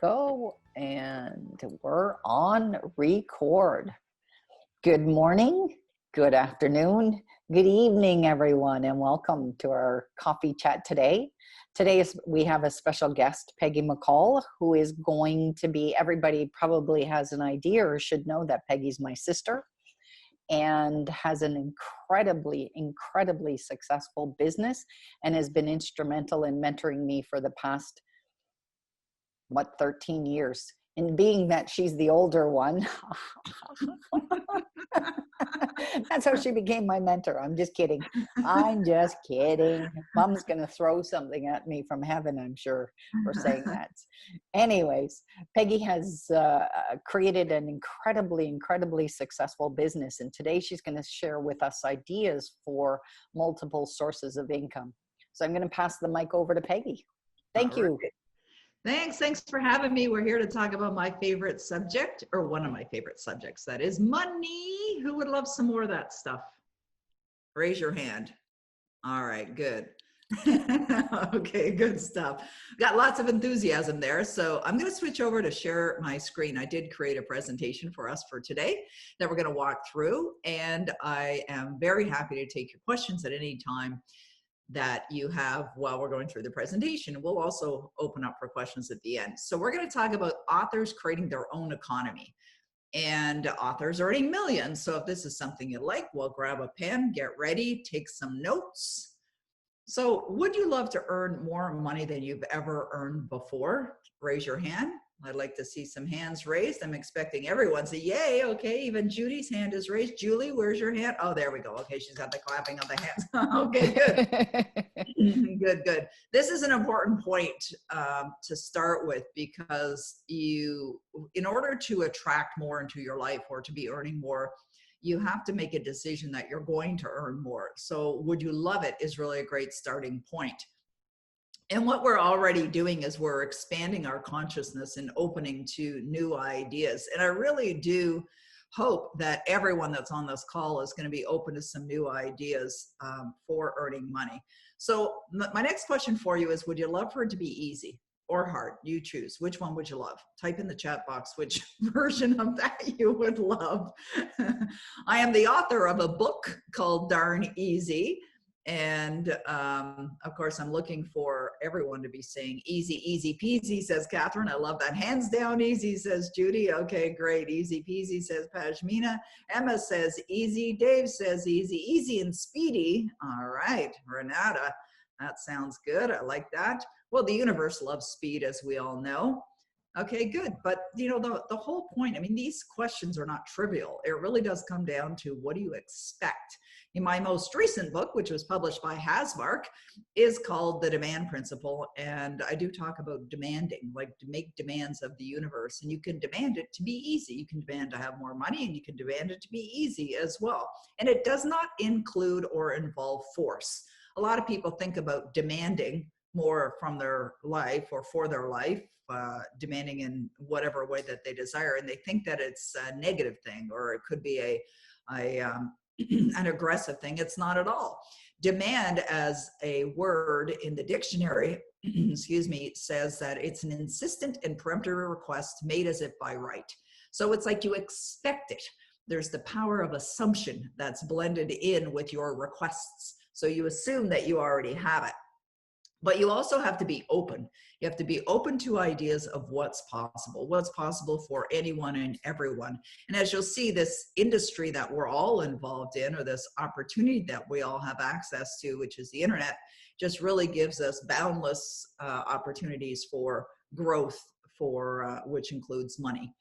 go, and we're on record. Good morning, good afternoon, good evening, everyone, and welcome to our coffee chat today. We have a special guest, Peggy McColl, who is going to be, everybody probably has an idea or should know that Peggy's my sister and has an incredibly successful business and has been instrumental in mentoring me for the past 13 years. And being that she's the older one, that's how she became my mentor. I'm just kidding. Mom's going to throw something at me from heaven, I'm sure, for saying that. Anyways, Peggy has created an incredibly successful business. And today she's going to share with us ideas for multiple sources of income. So I'm going to pass the mic over to Peggy. Thank you. Thanks for having me. We're here to talk about my favorite subject, or one of my favorite subjects, that is money. Who would love some more of that stuff? Raise your hand. All right, good. Okay, good stuff. Got lots of enthusiasm there. So I'm going to switch over to share my screen. I did create a presentation for us for today that we're going to walk through, and I am very happy to take your questions at any time that you have while we're going through the presentation. We'll also open up for questions at the end. So we're going to talk about authors creating their own economy and authors earning millions. So if this is something you like, well, grab a pen, get ready, take some notes. So would you love to earn more money than you've ever earned before? Raise your hand. I'd like to see some hands raised. I'm expecting everyone to yay. Okay, even Judy's hand is raised. Julie, where's your hand? Oh, there we go. Okay, she's got the clapping of the hands. Okay, good. Good. This is an important point to start with, because in order to attract more into your life or to be earning more, you have to make a decision that you're going to earn more. So would you love it is really a great starting point. And what we're already doing is we're expanding our consciousness and opening to new ideas. And I really do hope that everyone that's on this call is going to be open to some new ideas for earning money. So my next question for you is, would you love for it to be easy or hard? You choose. Which one would you love? Type in the chat box which version of that you would love. I am the author of a book called Darn Easy. And of course, I'm looking for everyone to be saying easy peasy, says Catherine. I love that. Hands down easy, says Judy. Okay, great. Easy peasy, says Pashmina. Emma says easy. Dave says easy and speedy. All right, Renata, that sounds good. I like that. Well, the universe loves speed, as we all know. Okay, good. But you know, the whole point, I mean, these questions are not trivial. It really does come down to, what do you expect? In my most recent book, which was published by Hasmark, is called The Demand Principle. And I do talk about demanding, like to make demands of the universe. And you can demand it to be easy. You can demand to have more money, and you can demand it to be easy as well. And it does not include or involve force. A lot of people think about demanding more from their life or for their life, demanding in whatever way that they desire. And they think that it's a negative thing, or it could be an aggressive thing. It's not at all. Demand, as a word in the dictionary, excuse me, says that it's an insistent and peremptory request made as if by right. So it's like you expect it. There's the power of assumption that's blended in with your requests. So you assume that you already have it. But you also have to be open. You have to be open to ideas of what's possible for anyone and everyone. And as you'll see, this industry that we're all involved in, or this opportunity that we all have access to, which is the internet, just really gives us boundless opportunities for growth, which includes money.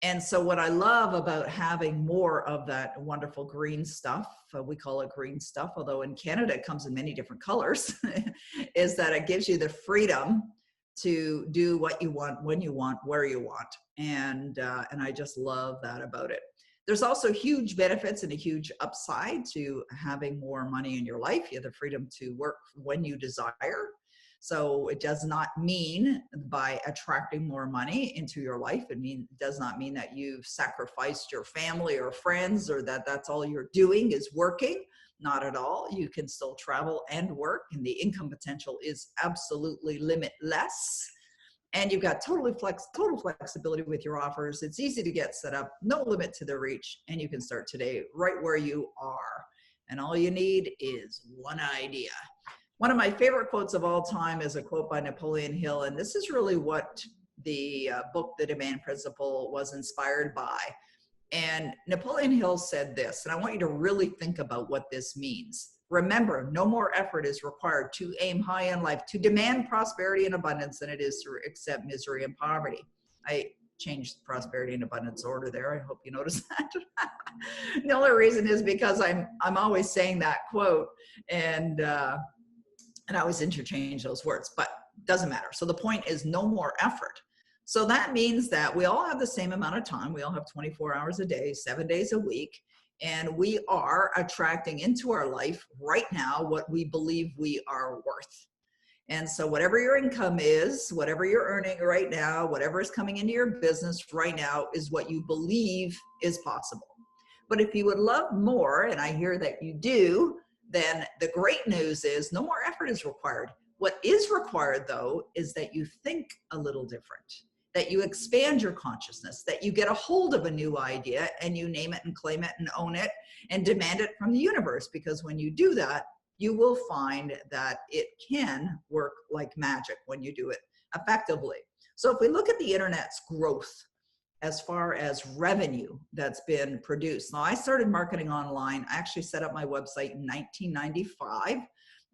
And so what I love about having more of that wonderful green stuff, we call it green stuff, although in Canada it comes in many different colors, is that it gives you the freedom to do what you want, when you want, where you want. And I just love that about it. There's also huge benefits and a huge upside to having more money in your life. You have the freedom to work when you desire. So it does not mean by attracting more money into your life, it does not mean that you've sacrificed your family or friends, or that that's all you're doing is working. Not at all. You can still travel and work, and the income potential is absolutely limitless. And you've got total flexibility with your offers. It's easy to get set up, no limit to the reach, and you can start today right where you are. And all you need is one idea. One of my favorite quotes of all time is a quote by Napoleon Hill, and this is really what the book, The Demand Principle, was inspired by. And Napoleon Hill said this, and I want you to really think about what this means. Remember, no more effort is required to aim high in life, to demand prosperity and abundance than it is to accept misery and poverty. I changed prosperity and abundance order there. I hope you noticed that. The only reason is because I'm always saying that quote, and I always interchange those words, but it doesn't matter. So the point is no more effort. So that means that we all have the same amount of time. We all have 24 hours a day, 7 days a week. And we are attracting into our life right now what we believe we are worth. And so whatever your income is, whatever you're earning right now, whatever is coming into your business right now is what you believe is possible. But if you would love more, and I hear that you do, then the great news is no more effort is required. What is required, though, is that you think a little different, that you expand your consciousness, that you get a hold of a new idea and you name it and claim it and own it and demand it from the universe. Because when you do that, you will find that it can work like magic when you do it effectively. So if we look at the internet's growth as far as revenue that's been produced. Now, I started marketing online. I actually set up my website in 1995.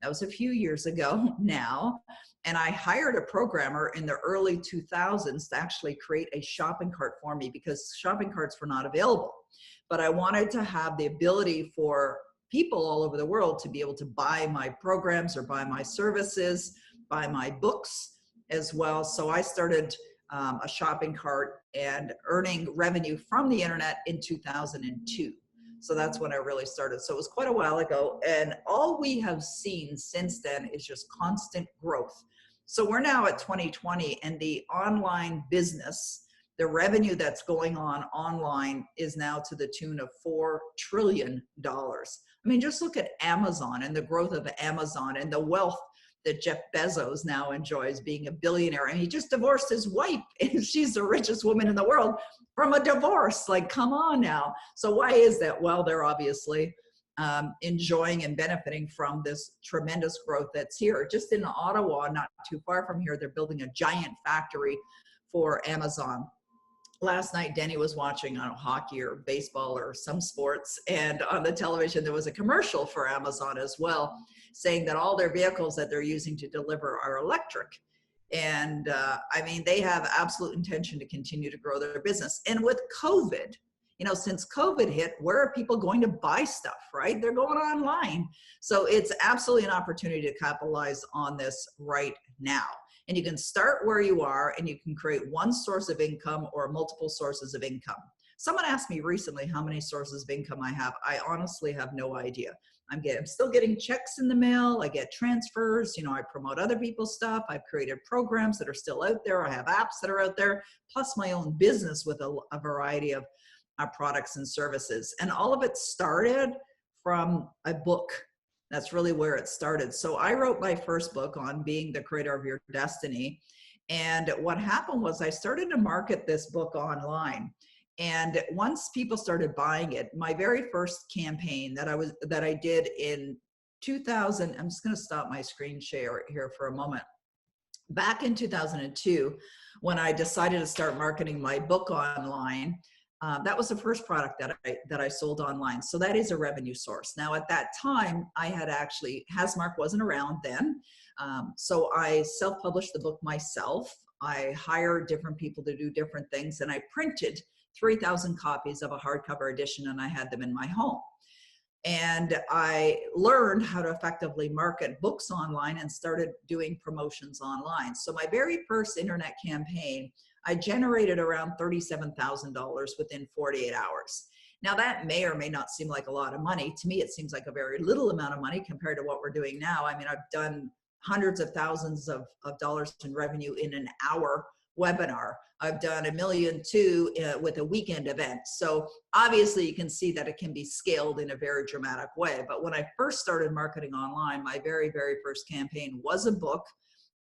That was a few years ago now. And I hired a programmer in the early 2000s to actually create a shopping cart for me because shopping carts were not available. But I wanted to have the ability for people all over the world to be able to buy my programs or buy my services, buy my books as well. So I started a shopping cart and earning revenue from the internet in 2002. So that's when I really started. So it was quite a while ago. And all we have seen since then is just constant growth. So we're now at 2020 and the online business, the revenue that's going on online is now to the tune of $4 trillion. I mean, just look at Amazon and the growth of Amazon and the wealth that Jeff Bezos now enjoys being a billionaire. And he just divorced his wife and she's the richest woman in the world from a divorce. Like, come on now. So why is that? Well, they're obviously enjoying and benefiting from this tremendous growth that's here. Just in Ottawa, not too far from here, they're building a giant factory for Amazon. Last night, Denny was watching, I don't know, hockey or baseball or some sports, and on the television, there was a commercial for Amazon as well, saying that all their vehicles that they're using to deliver are electric. And I mean, they have absolute intention to continue to grow their business. And with COVID, you know, since COVID hit, where are people going to buy stuff, right? They're going online. So it's absolutely an opportunity to capitalize on this right now. And you can start where you are and you can create one source of income or multiple sources of income. Someone asked me recently how many sources of income I have. I honestly have no idea. I'm still getting checks in the mail. I get transfers. You know, I promote other people's stuff. I've created programs that are still out there. I have apps that are out there, plus my own business with a variety of products and services. And all of it started from a book. That's really where it started. So I wrote my first book on being the creator of your destiny. And what happened was I started to market this book online. And once people started buying it, my very first campaign that I did in 2000, I'm just going to stop my screen share here for a moment. Back in 2002, when I decided to start marketing my book online, that was the first product that I sold online. So that is a revenue source. Now at that time, I had actually, Hasmark wasn't around then. So I self-published the book myself. I hired different people to do different things, and I printed 3,000 copies of a hardcover edition, and I had them in my home. And I learned how to effectively market books online and started doing promotions online. So my very first internet campaign, I generated around $37,000 within 48 hours. Now that may or may not seem like a lot of money. To me, it seems like a very little amount of money compared to what we're doing now. I mean, I've done hundreds of thousands of dollars in revenue in an hour webinar. I've done $1.2 million with a weekend event. So obviously you can see that it can be scaled in a very dramatic way. But when I first started marketing online, my very, very first campaign was a book.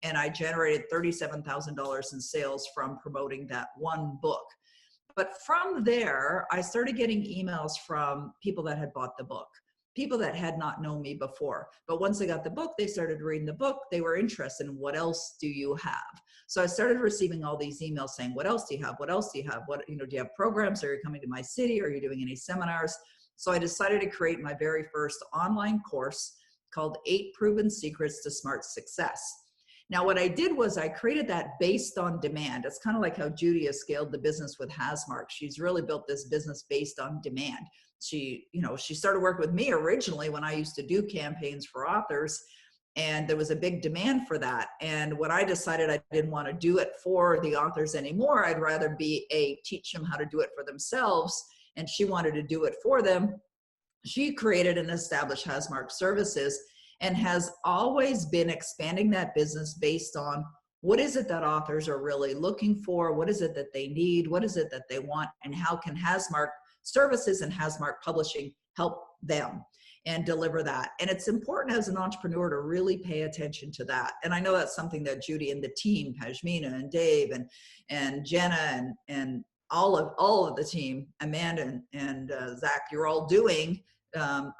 and I generated $37,000 in sales from promoting that one book. But from there, I started getting emails from people that had bought the book, people that had not known me before. But once they got the book, they started reading the book. They were interested in what else do you have? So I started receiving all these emails saying, what else do you have? What else do you have? What, do you have programs? Are you coming to my city? Are you doing any seminars? So I decided to create my very first online course called 8 Proven Secrets to Smart Success. Now, what I did was I created that based on demand. It's kind of like how Judy has scaled the business with Hasmark. She's really built this business based on demand. She started working with me originally when I used to do campaigns for authors, and there was a big demand for that. And when I decided I didn't want to do it for the authors anymore, I'd rather teach them how to do it for themselves, and she wanted to do it for them. She created and established Hasmark Services, and has always been expanding that business based on what is it that authors are really looking for, what is it that they need, what is it that they want, and how can Hasmark Services and Hasmark Publishing help them and deliver that. And it's important as an entrepreneur to really pay attention to that. And I know that's something that Judy and the team, Pashmina and Dave and Jenna and all of the team, Amanda and Zach, you're all doing.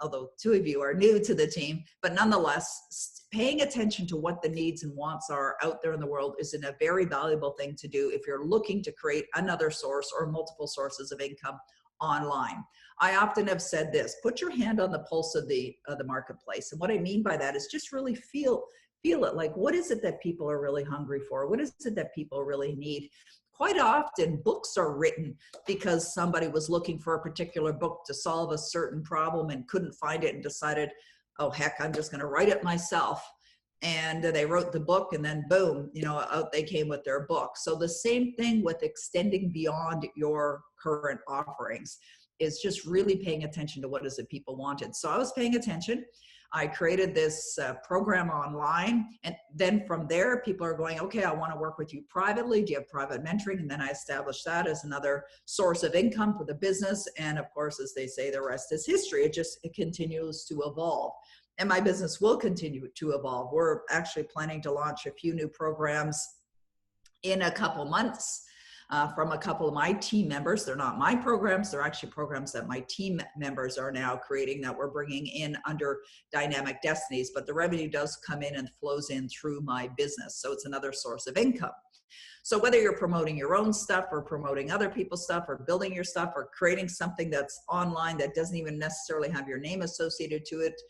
Although 2 of you are new to the team, but nonetheless, paying attention to what the needs and wants are out there in the world is a very valuable thing to do if you're looking to create another source or multiple sources of income online. I often have said this: put your hand on the pulse of the marketplace. And what I mean by that is just really feel it. Like, what is it that people are really hungry for? What is it that people really need? Quite often, books are written because somebody was looking for a particular book to solve a certain problem and couldn't find it and decided, oh, heck, I'm just going to write it myself. And they wrote the book, and then boom, out they came with their book. So the same thing with extending beyond your current offerings is just really paying attention to what is it people wanted. So I was paying attention. I created this program online, and then from there, people are going, okay, I want to work with you privately. Do you have private mentoring? And then I established that as another source of income for the business. And of course, as they say, the rest is history. It continues to evolve. And my business will continue to evolve. We're actually planning to launch a few new programs in a couple months. From a couple of my team members. They're not my programs. They're actually programs that my team members are now creating that we're bringing in under Dynamic Destinies, but the revenue does come in and flows in through my business. So it's another source of income. So whether you're promoting your own stuff or promoting other people's stuff or building your stuff or creating something that's online that doesn't even necessarily have your name associated to it,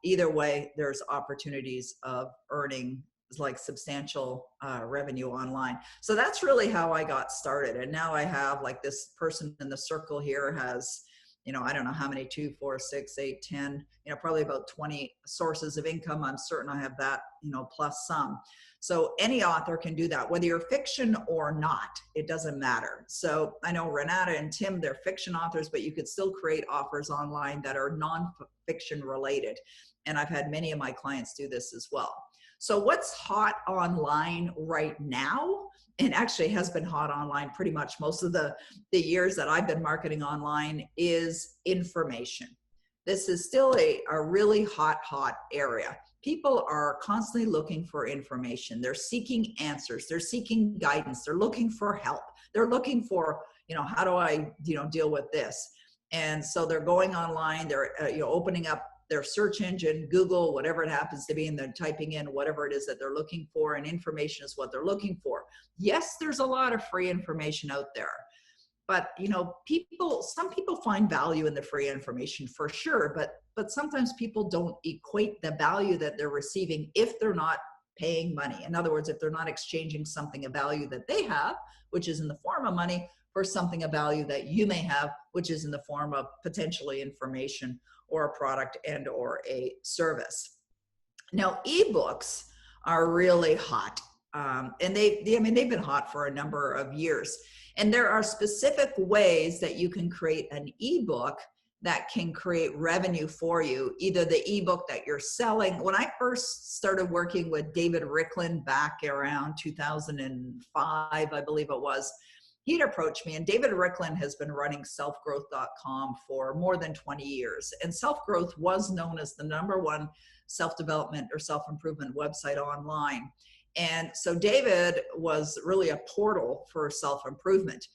either way, there's opportunities of earning like substantial revenue online. So that's really how I got started. And now I have, like, this person in the circle here has, I don't know how many, 2, 4, 6, 8, 10, probably about 20 sources of income. I'm certain I have that, plus some. So any author can do that, whether you're fiction or not, it doesn't matter. So I know Renata and Tim, they're fiction authors, but you could still create offers online that are non-fiction related. And I've had many of my clients do this as well. So what's hot online right now, and actually has been hot online pretty much most of the years that I've been marketing online, is information. This is still a really hot area. People are constantly looking for information. They're seeking answers. They're seeking guidance. They're looking for help. They're looking for, how do I, deal with this? And so they're going online. They're, opening up their search engine, Google, whatever it happens to be, and they're typing in whatever it is that they're looking for, and information is what they're looking for. Yes, there's a lot of free information out there, but some people find value in the free information for sure, but sometimes people don't equate the value that they're receiving if they're not paying money. In other words, if they're not exchanging something of value that they have, which is in the form of money, for something of value that you may have, which is in the form of potentially information or a product and or a service. Now, ebooks are really hot. And they've been hot for a number of years. And there are specific ways that you can create an ebook that can create revenue for you, either the ebook that you're selling. When I first started working with David Ricklin back around 2005, I believe it was, he'd approached me, and David Ricklin has been running selfgrowth.com for more than 20 years. And Self-Growth was known as the #1 self-development or self-improvement website online. And so David was really a portal for self-improvement.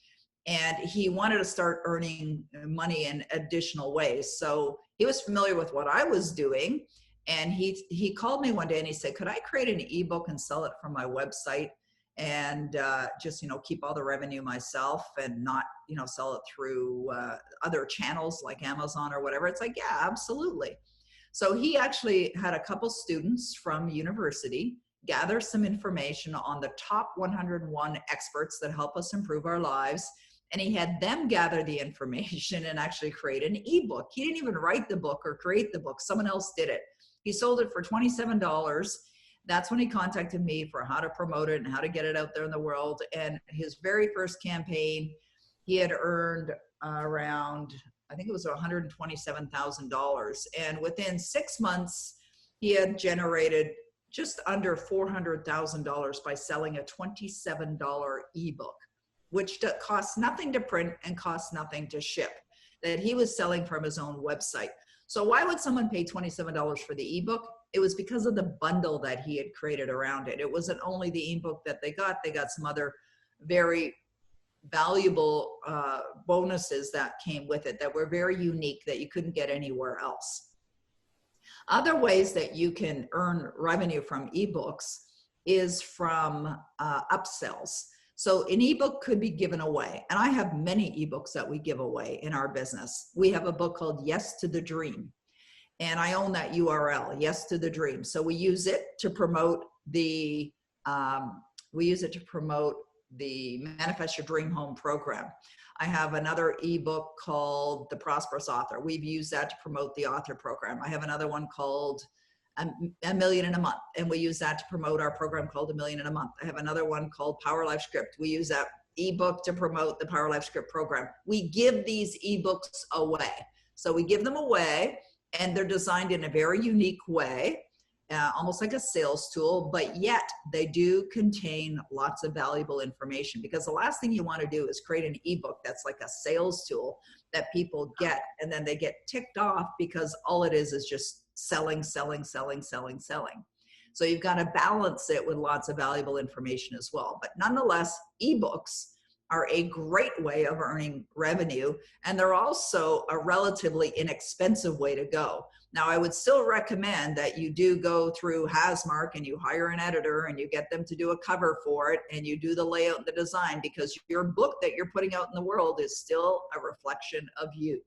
And he wanted to start earning money in additional ways. So he was familiar with what I was doing. And he called me one day and he said, could I create an ebook and sell it from my website and just, keep all the revenue myself and not, sell it through other channels like Amazon or whatever? It's like, yeah, absolutely. So he actually had a couple students from university gather some information on the top 101 experts that help us improve our lives. And he had them gather the information and actually create an ebook. He didn't even write the book or create the book. Someone else did it. He sold it for $27. That's when he contacted me for how to promote it and how to get it out there in the world. And his very first campaign, he had earned around, I think it was $127,000. And within 6 months, he had generated just under $400,000 by selling a $27 ebook, which costs nothing to print and costs nothing to ship, that he was selling from his own website. So why would someone pay $27 for the ebook? It was because of the bundle that he had created around it. It wasn't only the ebook that they got some other very valuable bonuses that came with it that were very unique that you couldn't get anywhere else. Other ways that you can earn revenue from ebooks is from upsells. So an ebook could be given away. And I have many ebooks that we give away in our business. We have a book called Yes to the Dream. And I own that URL, Yes to the Dream. So we use it to promote the Manifest Your Dream Home program. I have another ebook called The Prosperous Author. We've used that to promote the author program. I have another one called A Million in a Month, and we use that to promote our program called A Million in a Month. I have another one called Power Life Script. We use that ebook to promote the Power Life Script program. We give these ebooks away. So we give them away, and they're designed in a very unique way, almost like a sales tool, but yet they do contain lots of valuable information, because the last thing you want to do is create an ebook that's like a sales tool that people get, and then they get ticked off because all it is just selling. So you've got to balance it with lots of valuable information as well. But nonetheless, ebooks are a great way of earning revenue, and they're also a relatively inexpensive way to go. Now, I would still recommend that you do go through Hasmark and you hire an editor and you get them to do a cover for it and you do the layout and the design, because your book that you're putting out in the world is still a reflection of you.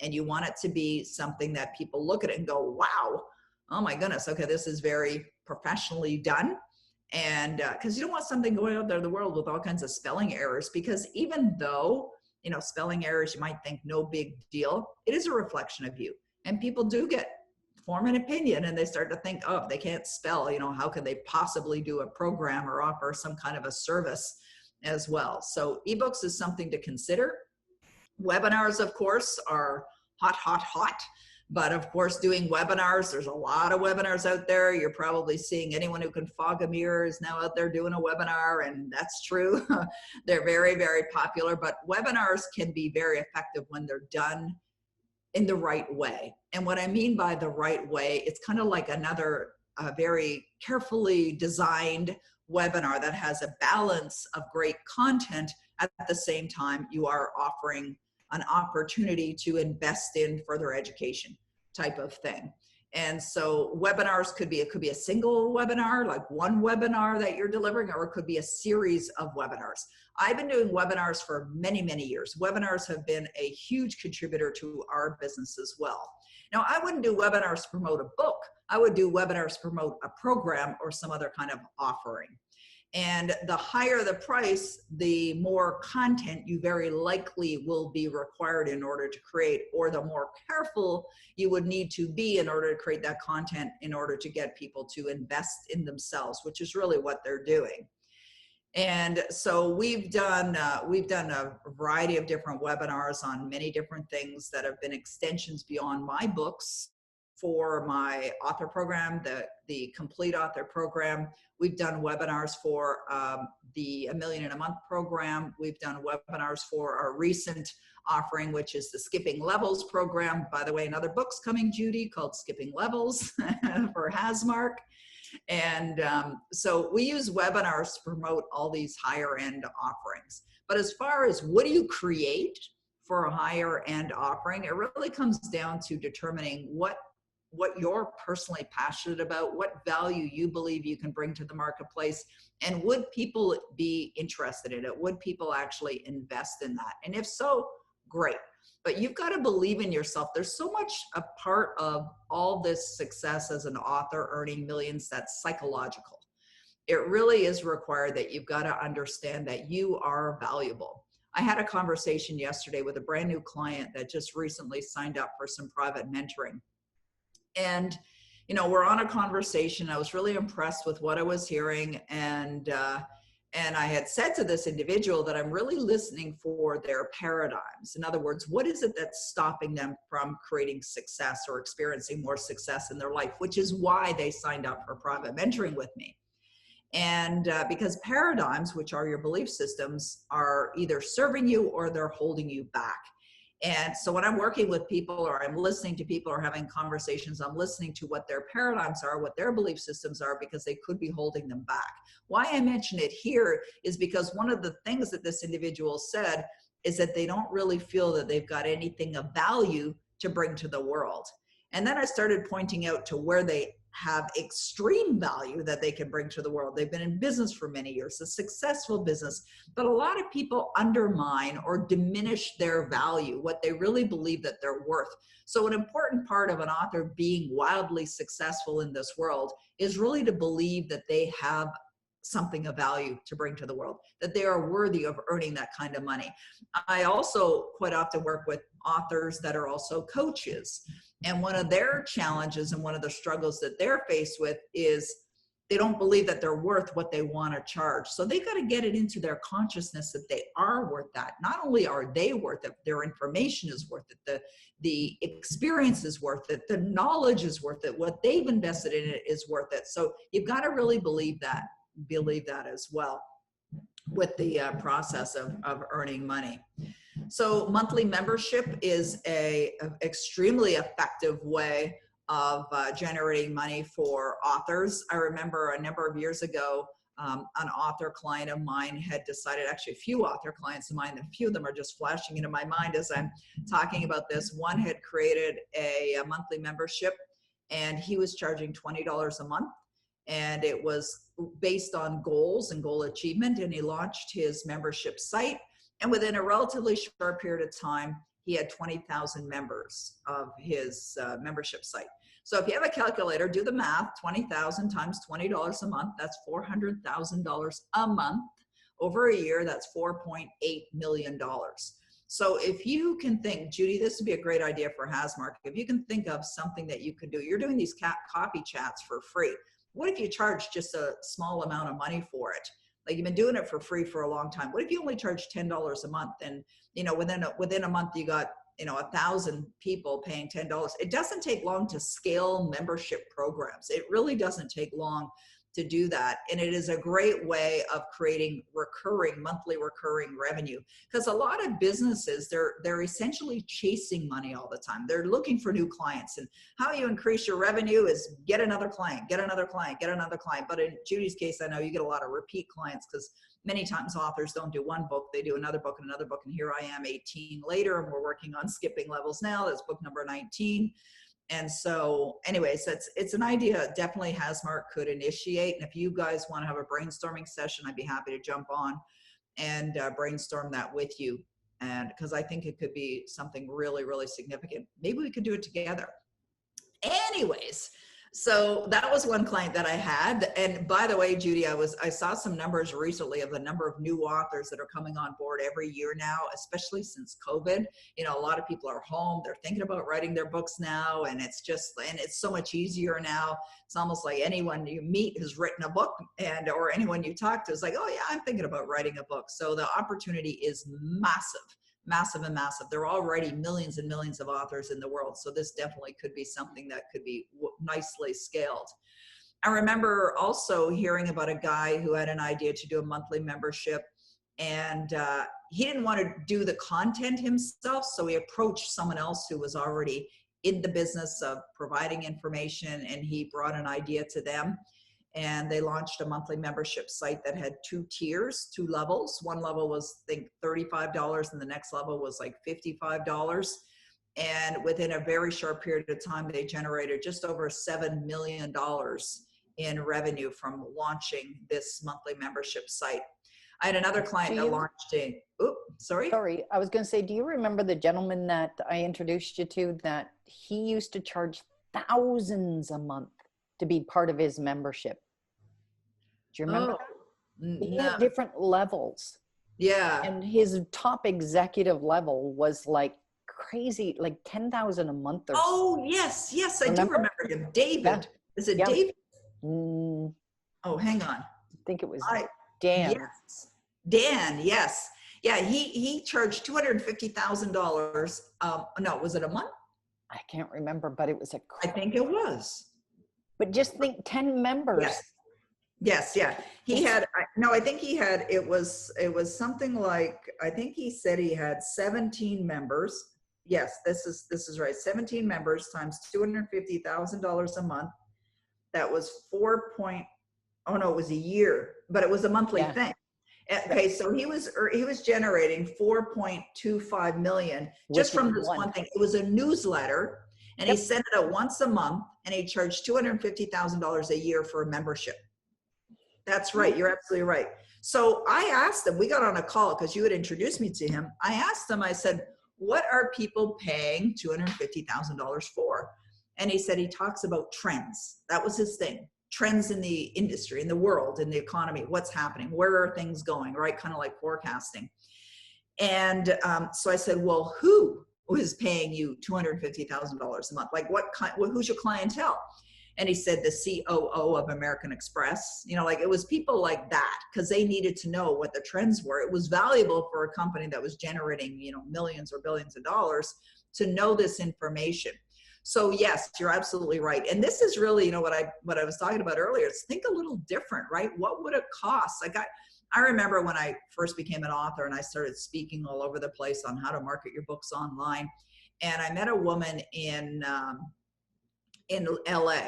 And you want it to be something that people look at it and go, wow, oh my goodness, okay, this is very professionally done. And because you don't want something going out there in the world with all kinds of spelling errors, because even though, spelling errors, you might think no big deal, it is a reflection of you. And people do form an opinion, and they start to think, oh, if they can't spell, how can they possibly do a program or offer some kind of a service as well? So ebooks is something to consider. Webinars, of course, are hot. But of course, doing webinars, there's a lot of webinars out there. You're probably seeing anyone who can fog a mirror is now out there doing a webinar, and that's true. They're very, very popular, but webinars can be very effective when they're done in the right way. And what I mean by the right way, it's kind of like another very carefully designed webinar that has a balance of great content. At the same time, you are offering an opportunity to invest in further education type of thing. And so webinars could be a single webinar, like one webinar that you're delivering, or it could be a series of webinars. I've been doing webinars for many, many years. Webinars have been a huge contributor to our business as well. Now, I wouldn't do webinars to promote a book. I would do webinars to promote a program or some other kind of offering. And the higher the price, the more content you very likely will be required in order to create, or the more careful you would need to be in order to create that content in order to get people to invest in themselves, which is really what they're doing. And so we've done a variety of different webinars on many different things that have been extensions beyond my books for my author program, the Complete Author program. We've done webinars for the A Million in a Month program. We've done webinars for our recent offering, which is the Skipping Levels program. By the way, another book's coming, Judy, called Skipping Levels for Hasmark. And so we use webinars to promote all these higher end offerings. But as far as what do you create for a higher end offering, it really comes down to determining what you're personally passionate about, what value you believe you can bring to the marketplace, and would people be interested in it? Would people actually invest in that? And if so, great. But you've got to believe in yourself. There's so much a part of all this success as an author earning millions that's psychological. It really is required that you've got to understand that you are valuable. I had a conversation yesterday with a brand new client that just recently signed up for some private mentoring. And, you know, we're on a conversation. I was really impressed with what I was hearing. And I had said to this individual that I'm really listening for their paradigms. In other words, what is it that's stopping them from creating success or experiencing more success in their life, which is why they signed up for private mentoring with me. And because paradigms, which are your belief systems, are either serving you or they're holding you back. And so when I'm working with people or I'm listening to people or having conversations, I'm listening to what their paradigms are, what their belief systems are, because they could be holding them back. Why I mention it here is because one of the things that this individual said is that they don't really feel that they've got anything of value to bring to the world. And then I started pointing out to where they have extreme value that they can bring to the world. They've been in business for many years, a successful business, but a lot of people undermine or diminish their value, what they really believe that they're worth. So an important part of an author being wildly successful in this world is really to believe that they have something of value to bring to the world, that they are worthy of earning that kind of money. I also quite often work with authors that are also coaches. And one of their challenges and one of the struggles that they're faced with is they don't believe that they're worth what they want to charge. So they got to get it into their consciousness that they are worth that. Not only are they worth it, their information is worth it, the experience is worth it, the knowledge is worth it, what they've invested in it is worth it. So you've got to really believe that as well with the process of earning money. So monthly membership is a extremely effective way of generating money for authors. I remember a number of years ago, an author client of mine had decided, actually a few author clients of mine, a few of them are just flashing into my mind as I'm talking about this. One had created a monthly membership and he was charging $20 a month. And it was based on goals and goal achievement. And he launched his membership site. And within a relatively short period of time, he had 20,000 members of his membership site. So if you have a calculator, do the math, 20,000 times $20 a month, that's $400,000 a month. Over a year, that's $4.8 million. So if you can think, Judy, this would be a great idea for Hasmark. If you can think of something that you could do, you're doing these coffee chats for free. What if you charge just a small amount of money for it? Like you've been doing it for free for a long time. What if you only charge $10 a month? And you know, within a month you got 1,000 people paying $10. It doesn't take long to scale membership programs. It really doesn't take long to do that. And it is a great way of creating monthly recurring revenue. Because a lot of businesses, they're essentially chasing money all the time. They're looking for new clients. And how you increase your revenue is get another client, get another client, get another client. But in Judy's case, I know you get a lot of repeat clients because many times authors don't do one book, they do another book and another book. And here I am 18 later, and we're working on skipping levels now. That's book number 19. And so anyways, it's an idea definitely Hasmark could initiate. And if you guys want to have a brainstorming session, I'd be happy to jump on and brainstorm that with you. And because I think it could be something really, really significant. Maybe we could do it together. Anyways, so that was one client that I had. And by the way, Judy, I saw some numbers recently of the number of new authors that are coming on board every year now, especially since COVID. You know, a lot of people are home, they're thinking about writing their books now, and it's so much easier now. It's almost like anyone you meet who's written a book or anyone you talk to is like, oh yeah, I'm thinking about writing a book. So the opportunity is massive. Massive and massive. There are already millions and millions of authors in the world. So this definitely could be something that could be nicely scaled. I remember also hearing about a guy who had an idea to do a monthly membership, and he didn't want to do the content himself. So he approached someone else who was already in the business of providing information, and he brought an idea to them. and they launched a monthly membership site that had 2 tiers, 2 levels. One level was, I think, $35, and the next level was like $55. And within a very short period of time, they generated just over $7 million in revenue from launching this monthly membership site. I had another client that launched Sorry, I was going to say, do you remember the gentleman that I introduced you to, that he used to charge thousands a month to be part of his membership? Do you remember that? He had different levels. Yeah. And his top executive level was like crazy, like 10,000 a month or so. Yes, I do remember him. David. Yeah. Is it David? Oh, hang on. I think it was Dan. Yes. Dan, yes. Yeah, he charged $250,000. No, was it a month? I can't remember, but it was I think it was. But just think, 10 members. Yes, yeah. He had, no, I think he had, it was something like, I think he said he had 17 members. Yes, this is right. 17 members times $250,000 a month. That was it was a year, but it was a monthly thing. Okay, so he was generating 4.25 million just from this one thing. It was a newsletter, and he sent it out once a month, and he charged $250,000 a year for a membership. That's right. You're absolutely right. So I asked him, we got on a call because you had introduced me to him. I asked him, I said, what are people paying $250,000 for? And he said he talks about trends. That was his thing. Trends in the industry, in the world, in the economy, what's happening, where are things going, right? Kind of like forecasting. And so I said, well, who is paying you $250,000 a month? Like who's your clientele? And he said the COO of American Express, like it was people like that, because they needed to know what the trends were. It was valuable for a company that was generating, millions or billions of dollars to know this information. So yes, you're absolutely right. And this is really, what I was talking about earlier. It's think a little different, right? What would it cost? I remember when I first became an author and I started speaking all over the place on how to market your books online. And I met a woman in LA,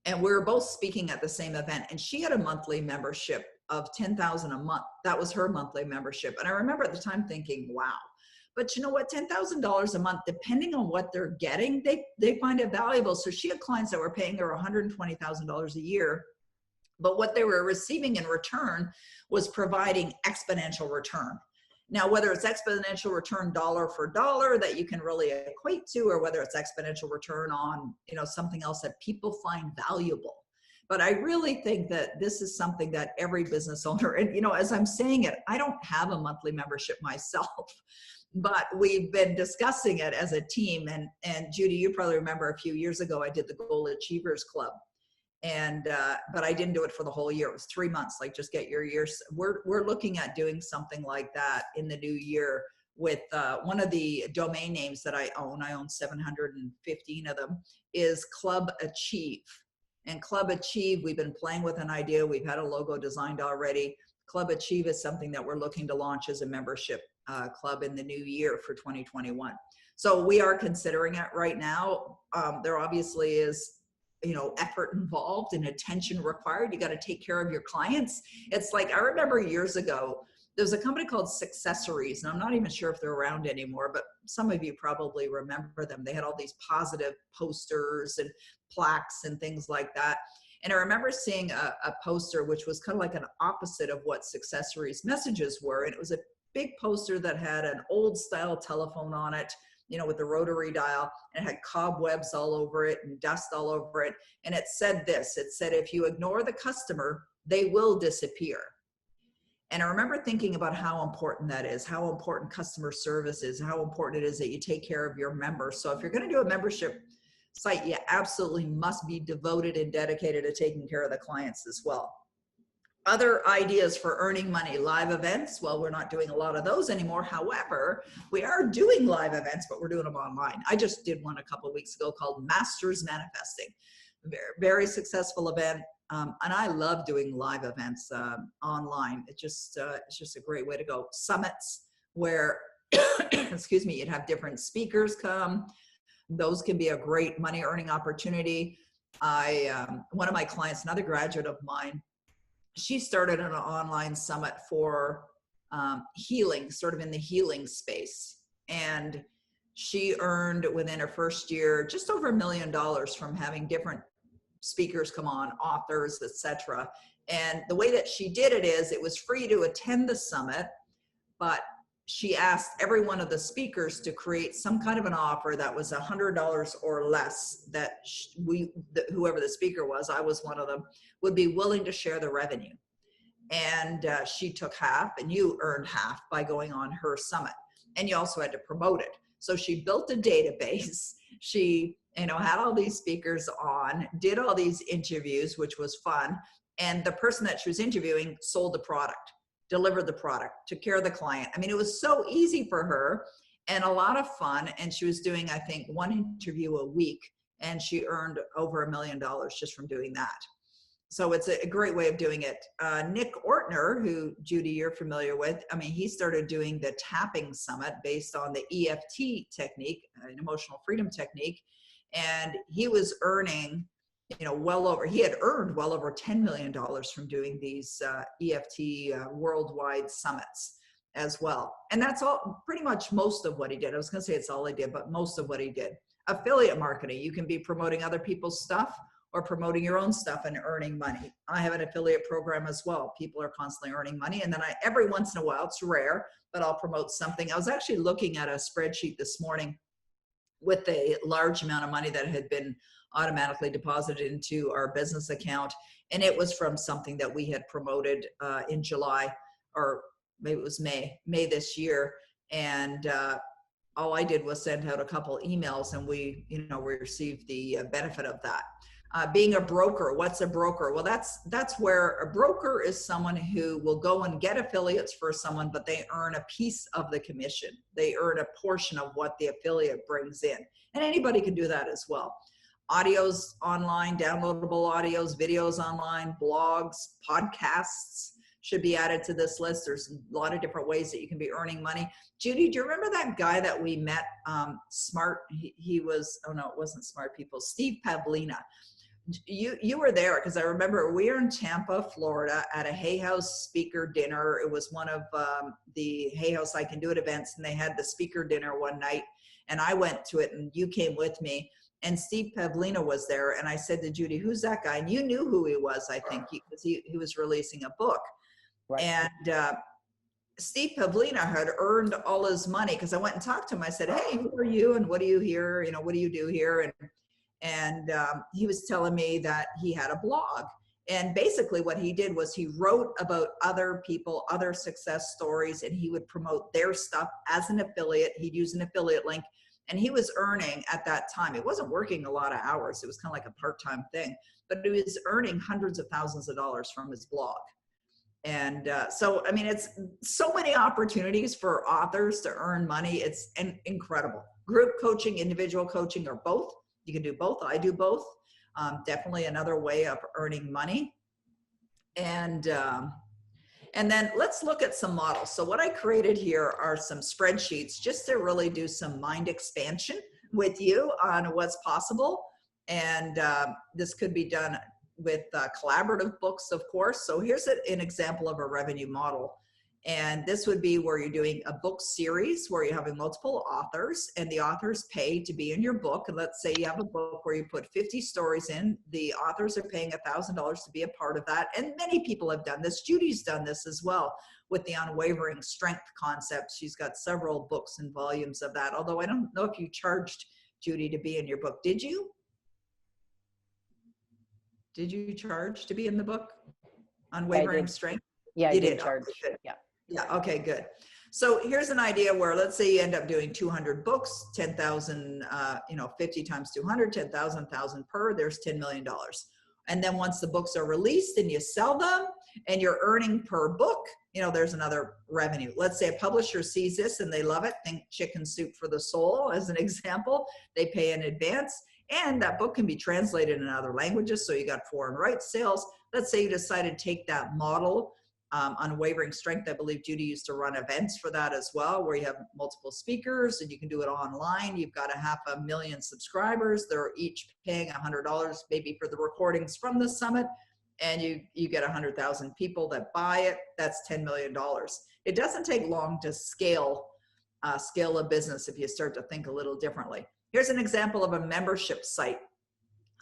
and we were both speaking at the same event, and she had a monthly membership of $10,000 a month. That was her monthly membership. And I remember at the time thinking, wow. But you know what, $10,000 a month, depending on what they're getting, they find it valuable. So she had clients that were paying her $120,000 a year, but what they were receiving in return was providing exponential return. Now, whether it's exponential return dollar for dollar that you can really equate to, or whether it's exponential return on, something else that people find valuable. But I really think that this is something that every business owner, and as I'm saying it, I don't have a monthly membership myself, but we've been discussing it as a team. And Judy, you probably remember a few years ago, I did the Goal Achievers Club. And, but I didn't do it for the whole year. It was 3 months, like just get your years. We're looking at doing something like that in the new year with one of the domain names that I own 715 of them, is Club Achieve. And Club Achieve, we've been playing with an idea. We've had a logo designed already. Club Achieve is something that we're looking to launch as a membership club in the new year for 2021. So we are considering it right now. There obviously is, effort involved and attention required. You got to take care of your clients. It's like, I remember years ago, there was a company called Successories, and I'm not even sure if they're around anymore, but some of you probably remember them. They had all these positive posters and plaques and things like that. And I remember seeing a poster, which was kind of like an opposite of what Successories messages were. And it was a big poster that had an old style telephone on it, with the rotary dial, and it had cobwebs all over it and dust all over it. And it said this, it said, if you ignore the customer, they will disappear. And I remember thinking about how important that is, how important customer service is, how important it is that you take care of your members. So if you're going to do a membership site, you absolutely must be devoted and dedicated to taking care of the clients as well. Other ideas for earning money, live events. Well, we're not doing a lot of those anymore. However, we are doing live events, but we're doing them online. I just did one a couple of weeks ago called Masters Manifesting. Very, very successful event. And I love doing live events online. It's just a great way to go. Summits where, excuse me, you'd have different speakers come. Those can be a great money earning opportunity. one of my clients, another graduate of mine, she started an online summit for healing, sort of in the healing space. And she earned within her first year just over $1 million from having different speakers come on, authors, etc. And the way that she did it is it was free to attend the summit, but she asked every one of the speakers to create some kind of an offer that was $100 or less that whoever the speaker was, I was one of them, would be willing to share the revenue. And she took half and you earned half by going on her summit. And you also had to promote it. So she built a database. She, had all these speakers on, did all these interviews, which was fun. And the person that she was interviewing sold the product, delivered the product, took care of the client. I mean, it was so easy for her and a lot of fun. And she was doing, I think, one interview a week, and she earned over $1 million just from doing that. So it's a great way of doing it. Nick Ortner, who Judy, you're familiar with, I mean, he started doing the tapping summit based on the EFT technique, an emotional freedom technique. And he was earning, he had earned well over $10 million from doing these EFT worldwide summits as well. And that's all, pretty much most of what he did. I was going to say it's all he did, but most of what he did. Affiliate marketing, you can be promoting other people's stuff or promoting your own stuff and earning money. I have an affiliate program as well. People are constantly earning money. And then every once in a while, it's rare, but I'll promote something. I was actually looking at a spreadsheet this morning with a large amount of money that had been automatically deposited into our business account. And it was from something that we had promoted in July, or maybe it was May this year. And all I did was send out a couple emails, and we received the benefit of that. Being a broker, what's a broker? Well, that's where a broker is someone who will go and get affiliates for someone, but they earn a piece of the commission. They earn a portion of what the affiliate brings in. And anybody can do that as well. Audios online, downloadable audios, videos online, blogs, podcasts should be added to this list. There's a lot of different ways that you can be earning money. Judy, do you remember that guy that we met, Smart? He was, oh no, it wasn't Smart People, Steve Pavlina. You were there, because I remember we were in Tampa, Florida at a Hay House speaker dinner. It was one of the Hay House I Can Do It events, and they had the speaker dinner one night, and I went to it, and you came with me, and Steve Pavlina was there. And I said to Judy, who's that guy? And you knew who he was, I think, because he was releasing a book. Right. And Steve Pavlina had earned all his money, because I went and talked to him. I said, hey, who are you, and what do you here? What do you do here? And he was telling me that he had a blog. And basically what he did was he wrote about other people, other success stories, and he would promote their stuff as an affiliate. He'd use an affiliate link. And he was earning at that time, it wasn't working a lot of hours. It was kind of like a part-time thing, but he was earning hundreds of thousands of dollars from his blog. And so, I mean, it's so many opportunities for authors to earn money. It's incredible. Group coaching, individual coaching, or both. You can do both. I do both. Definitely another way of earning money. And then let's look at some models. So what I created here are some spreadsheets just to really do some mind expansion with you on what's possible. And this could be done with collaborative books, of course. So here's an example of a revenue model. And this would be where you're doing a book series where you're having multiple authors, and the authors pay to be in your book. And let's say you have a book where you put 50 stories in, the authors are paying $1,000 to be a part of that. And many people have done this. Judy's done this as well with the unwavering strength concept. She's got several books and volumes of that. Although I don't know if you charged Judy to be in your book. Did you? Did you charge to be in the book? Unwavering Strength? Yeah, you did charge. Okay, yeah. Yeah. Okay, good. So here's an idea where, let's say you end up doing 200 books, 10,000, 50 times 200, 10,000, 1,000 per, there's $10 million. And then once the books are released and you sell them and you're earning per book, there's another revenue. Let's say a publisher sees this and they love it. Think Chicken Soup for the Soul as an example. They pay in advance, and that book can be translated in other languages. So you got foreign rights sales. Let's say you decide to take that model Unwavering Strength, I believe Judy used to run events for that as well, where you have multiple speakers and you can do it online. You've got 500,000 subscribers. They're each paying $100 maybe for the recordings from the summit, and you get 100,000 people that buy it. That's $10 million. It doesn't take long to scale a business if you start to think a little differently. Here's an example of a membership site.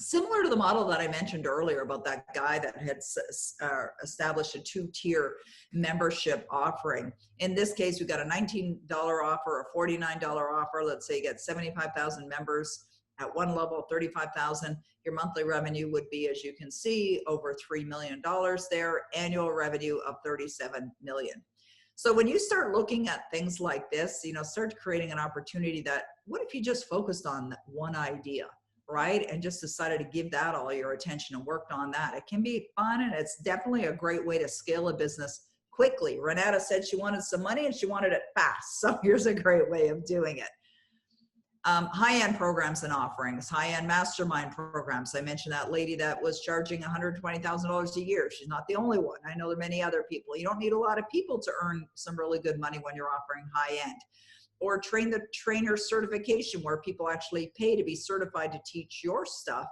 Similar to the model that I mentioned earlier about that guy that had established a 2-tier membership offering. In this case, we got a $19 offer, a $49 offer. Let's say you get 75,000 members at one level, 35,000. Your monthly revenue would be, as you can see, over $3 million there, annual revenue of 37 million. So when you start looking at things like this, start creating an opportunity that, what if you just focused on one idea, right? And just decided to give that all your attention and worked on that. It can be fun, and it's definitely a great way to scale a business quickly. Renata said she wanted some money and she wanted it fast. So here's a great way of doing it. High-end programs and offerings, high-end mastermind programs. I mentioned that lady that was charging $120,000 a year. She's not the only one. I know there are many other people. You don't need a lot of people to earn some really good money when you're offering high-end. Or train the trainer certification, where people actually pay to be certified to teach your stuff.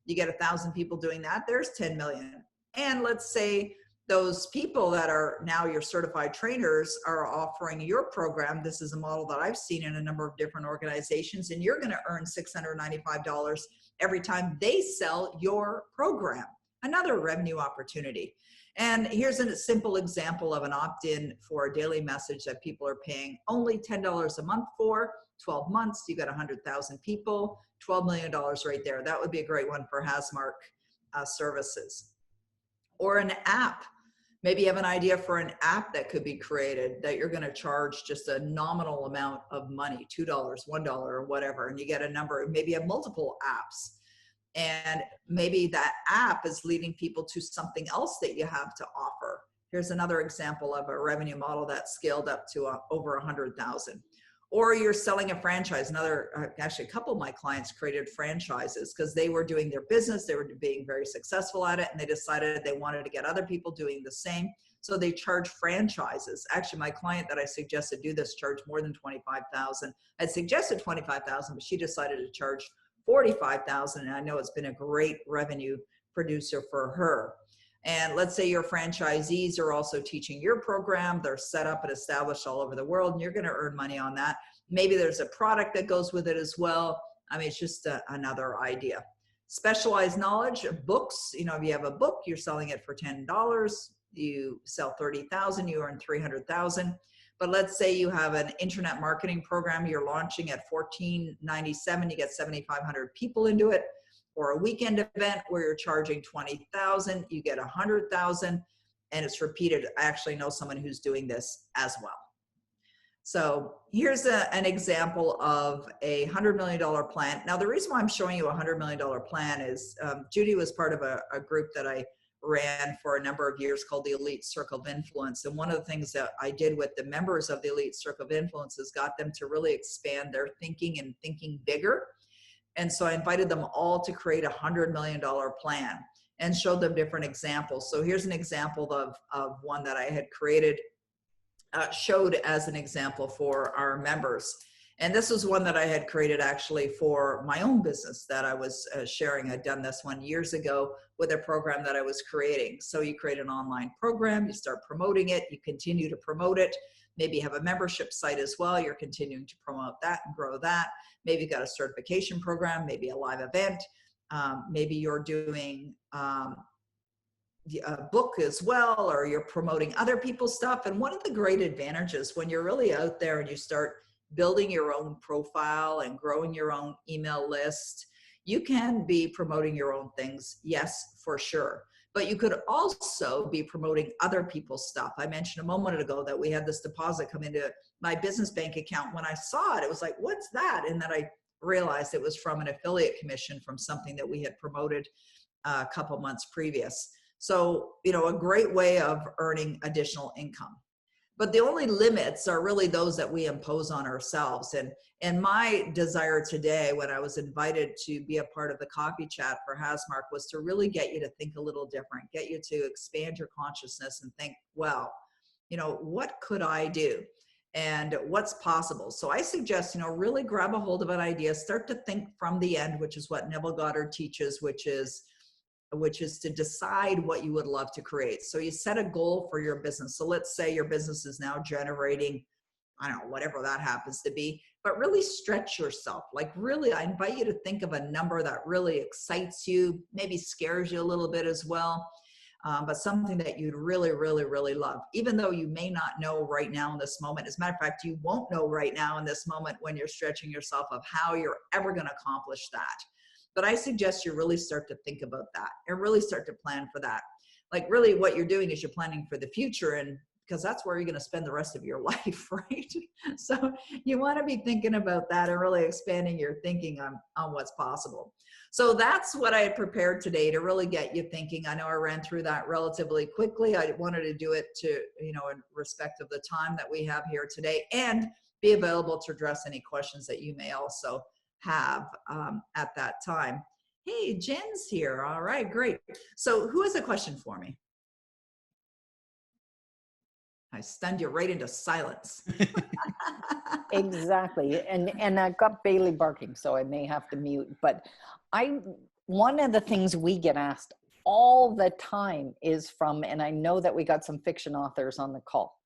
You get 1,000 people doing that, there's 10 million. And let's say those people that are now your certified trainers are offering your program. This is a model that I've seen in a number of different organizations, and you're going to earn $695 every time they sell your program. Another revenue opportunity. And here's a simple example of an opt-in for a daily message that people are paying only $10 a month for. 12 months, you got 100,000 people, $12 million right there. That would be a great one for Hasmark services. Or an app. Maybe you have an idea for an app that could be created that you're going to charge just a nominal amount of money, $2, $1, or whatever, and you get a number. Maybe you have multiple apps. And maybe that app is leading people to something else that you have to offer. Here's another example of a revenue model that scaled up to over 100,000. Or you're selling a franchise. Actually, a couple of my clients created franchises because they were doing their business. They were being very successful at it, and they decided they wanted to get other people doing the same. So they charge franchises. Actually, my client that I suggested do this charged more than 25,000. I suggested 25,000, but she decided to charge 45,000, and I know it's been a great revenue producer for her. And let's say your franchisees are also teaching your program. They're set up and established all over the world, and you're going to earn money on that. Maybe there's a product that goes with it as well. I mean, it's just another idea. Specialized knowledge, books. If you have a book, you're selling it for $10. You sell 30,000, you earn 300,000. But let's say you have an internet marketing program you're launching at $14.97, you get 7,500 people into it. Or a weekend event where you're charging 20,000, you get 100,000, and it's repeated. I actually know someone who's doing this as well. So here's an example of a $100 million plan. Now, the reason why I'm showing you a $100 million plan is Judy was part of a group that I ran for a number of years called the Elite Circle of Influence. And one of the things that I did with the members of the Elite Circle of Influence is got them to really expand their thinking and thinking bigger. And so I invited them all to create a $100 million plan and showed them different examples. So here's an example of one that I had created, showed as an example for our members. And this was one that I had created actually for my own business that I was sharing. I'd done this one years ago with a program that I was creating. So you create an online program, you start promoting it, you continue to promote it. Maybe you have a membership site as well. You're continuing to promote that and grow that. Maybe you've got a certification program, maybe a live event. Maybe you're doing a book as well, or you're promoting other people's stuff. And one of the great advantages when you're really out there and you start building your own profile and growing your own email list, you can be promoting your own things, yes, for sure. But you could also be promoting other people's stuff. I mentioned a moment ago that we had this deposit come into my business bank account. When I saw it, it was like, what's that? And then I realized it was from an affiliate commission from something that we had promoted a couple months previous. So, a great way of earning additional income. But the only limits are really those that we impose on ourselves. And my desire today, when I was invited to be a part of the coffee chat for Hasmark, was to really get you to think a little different, get you to expand your consciousness and think, well, what could I do? And what's possible? So I suggest, really grab a hold of an idea, start to think from the end, which is what Neville Goddard teaches, which is to decide what you would love to create. So you set a goal for your business. So let's say your business is now generating, I don't know, whatever that happens to be, but really stretch yourself. Like really, I invite you to think of a number that really excites you, maybe scares you a little bit as well. But something that you'd really, really, really love, even though you may not know right now in this moment. As a matter of fact, you won't know right now in this moment when you're stretching yourself of how you're ever going to accomplish that. But I suggest you really start to think about that and really start to plan for that. Like really what you're doing is you're planning for the future, and because that's where you're going to spend the rest of your life, right? So you want to be thinking about that and really expanding your thinking on what's possible. So that's what I had prepared today to really get you thinking. I know I ran through that relatively quickly. I wanted to do it to, in respect of the time that we have here today, and be available to address any questions that you may also have at that time. Hey, Jen's here. All right, great. So who has a question for me? I stunned you right into silence. Exactly. And I've got Bailey barking, so I may have to mute. But one of the things we get asked all the time is from, and I know that we got some fiction authors on the call,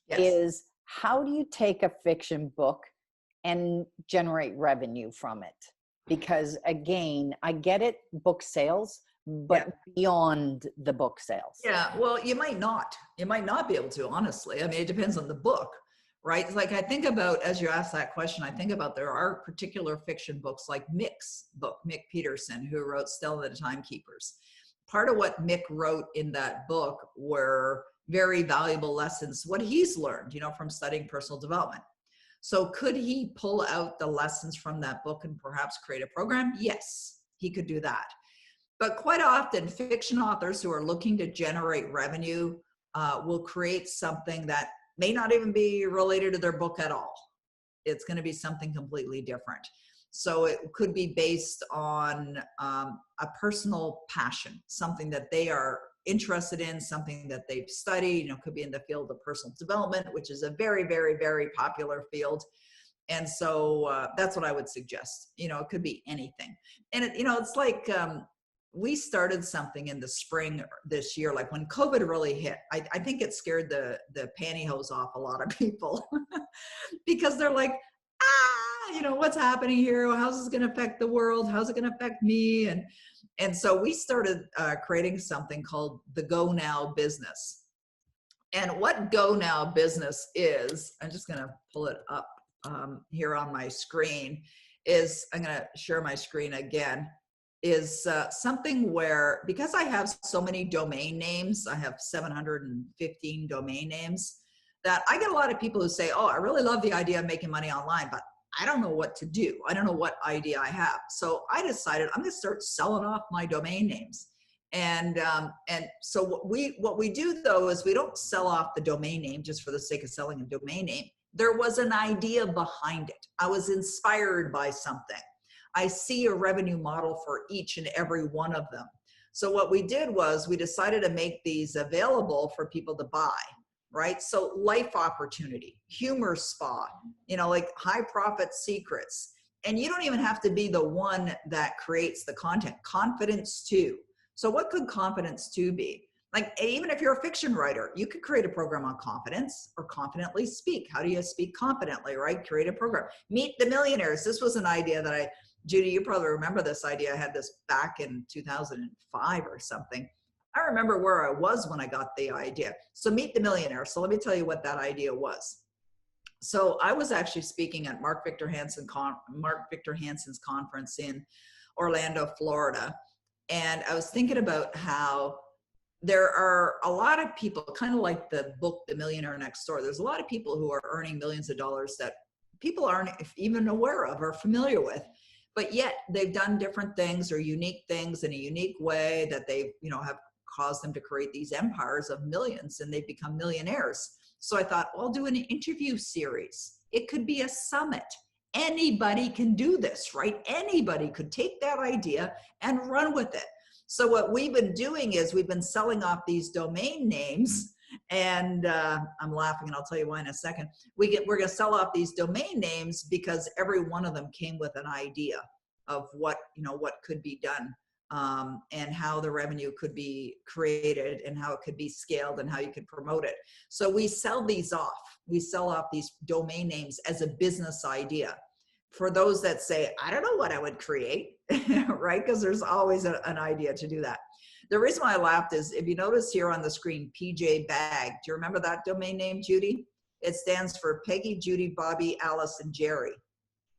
yes, is how do you take a fiction book and generate revenue from it? Because again, I get it, book sales, but beyond the book sales. Yeah, well, you might not be able to, honestly. I mean, it depends on the book, right? Like I think about, as you ask that question, I think about there are particular fiction books like Mick's book, Mick Peterson, who wrote Stella the Timekeepers. Part of what Mick wrote in that book were very valuable lessons, what he's learned, from studying personal development. So could he pull out the lessons from that book and perhaps create a program? Yes, he could do that. But quite often, fiction authors who are looking to generate revenue will create something that may not even be related to their book at all. It's going to be something completely different. So it could be based on a personal passion, something that they are interested in, something that they've studied, could be in the field of personal development, which is a very, very, very popular field. And so that's what I would suggest. It could be anything. And it's like, we started something in the spring this year, like when COVID really hit. I think it scared the pantyhose off a lot of people because they're like, what's happening here? How's this going to affect the world? How's it going to affect me? And so we started creating something called the Go Now Business. And what Go Now Business is, I'm just going to pull it up here on my screen, is I'm going to share my screen again. Is something where, because I have so many domain names, I have 715 domain names, that I get a lot of people who say, oh, I really love the idea of making money online, but I don't know what to do. I don't know what idea I have. So I decided I'm going to start selling off my domain names. And so what we do though is we don't sell off the domain name just for the sake of selling a domain name. There was an idea behind it. I was inspired by something. I see a revenue model for each and every one of them. So what we did was we decided to make these available for people to buy, right? So life opportunity, humor spa, like high profit secrets. And you don't even have to be the one that creates the content. Confidence 2. So what could Confidence 2 be? Like, even if you're a fiction writer, you could create a program on confidence or confidently speak. How do you speak confidently, right? Create a program. Meet the Millionaires. This was an idea that Judy, you probably remember this idea. I had this back in 2005 or something. I remember where I was when I got the idea. So Meet the Millionaire. So let me tell you what that idea was. So I was actually speaking at Mark Victor Hansen's conference in Orlando, Florida. And I was thinking about how there are a lot of people, kind of like the book, The Millionaire Next Door. There's a lot of people who are earning millions of dollars that people aren't even aware of or familiar with. But yet they've done different things or unique things in a unique way that they've, have caused them to create these empires of millions, and they've become millionaires. So I thought, well, I'll do an interview series. It could be a summit. Anybody can do this, right? Anybody could take that idea and run with it. So what we've been doing is we've been selling off these domain names, and I'm laughing, and I'll tell you why in a second. We're going to sell off these domain names because every one of them came with an idea of what could be done, and how the revenue could be created and how it could be scaled and how you could promote it. So we sell these off. We sell off these domain names as a business idea. For those that say, I don't know what I would create, right? Because there's always an idea to do that. The reason why I laughed is if you notice here on the screen, PJ Bag. Do you remember that domain name, Judy? It stands for Peggy, Judy, Bobby, Alice, and Jerry.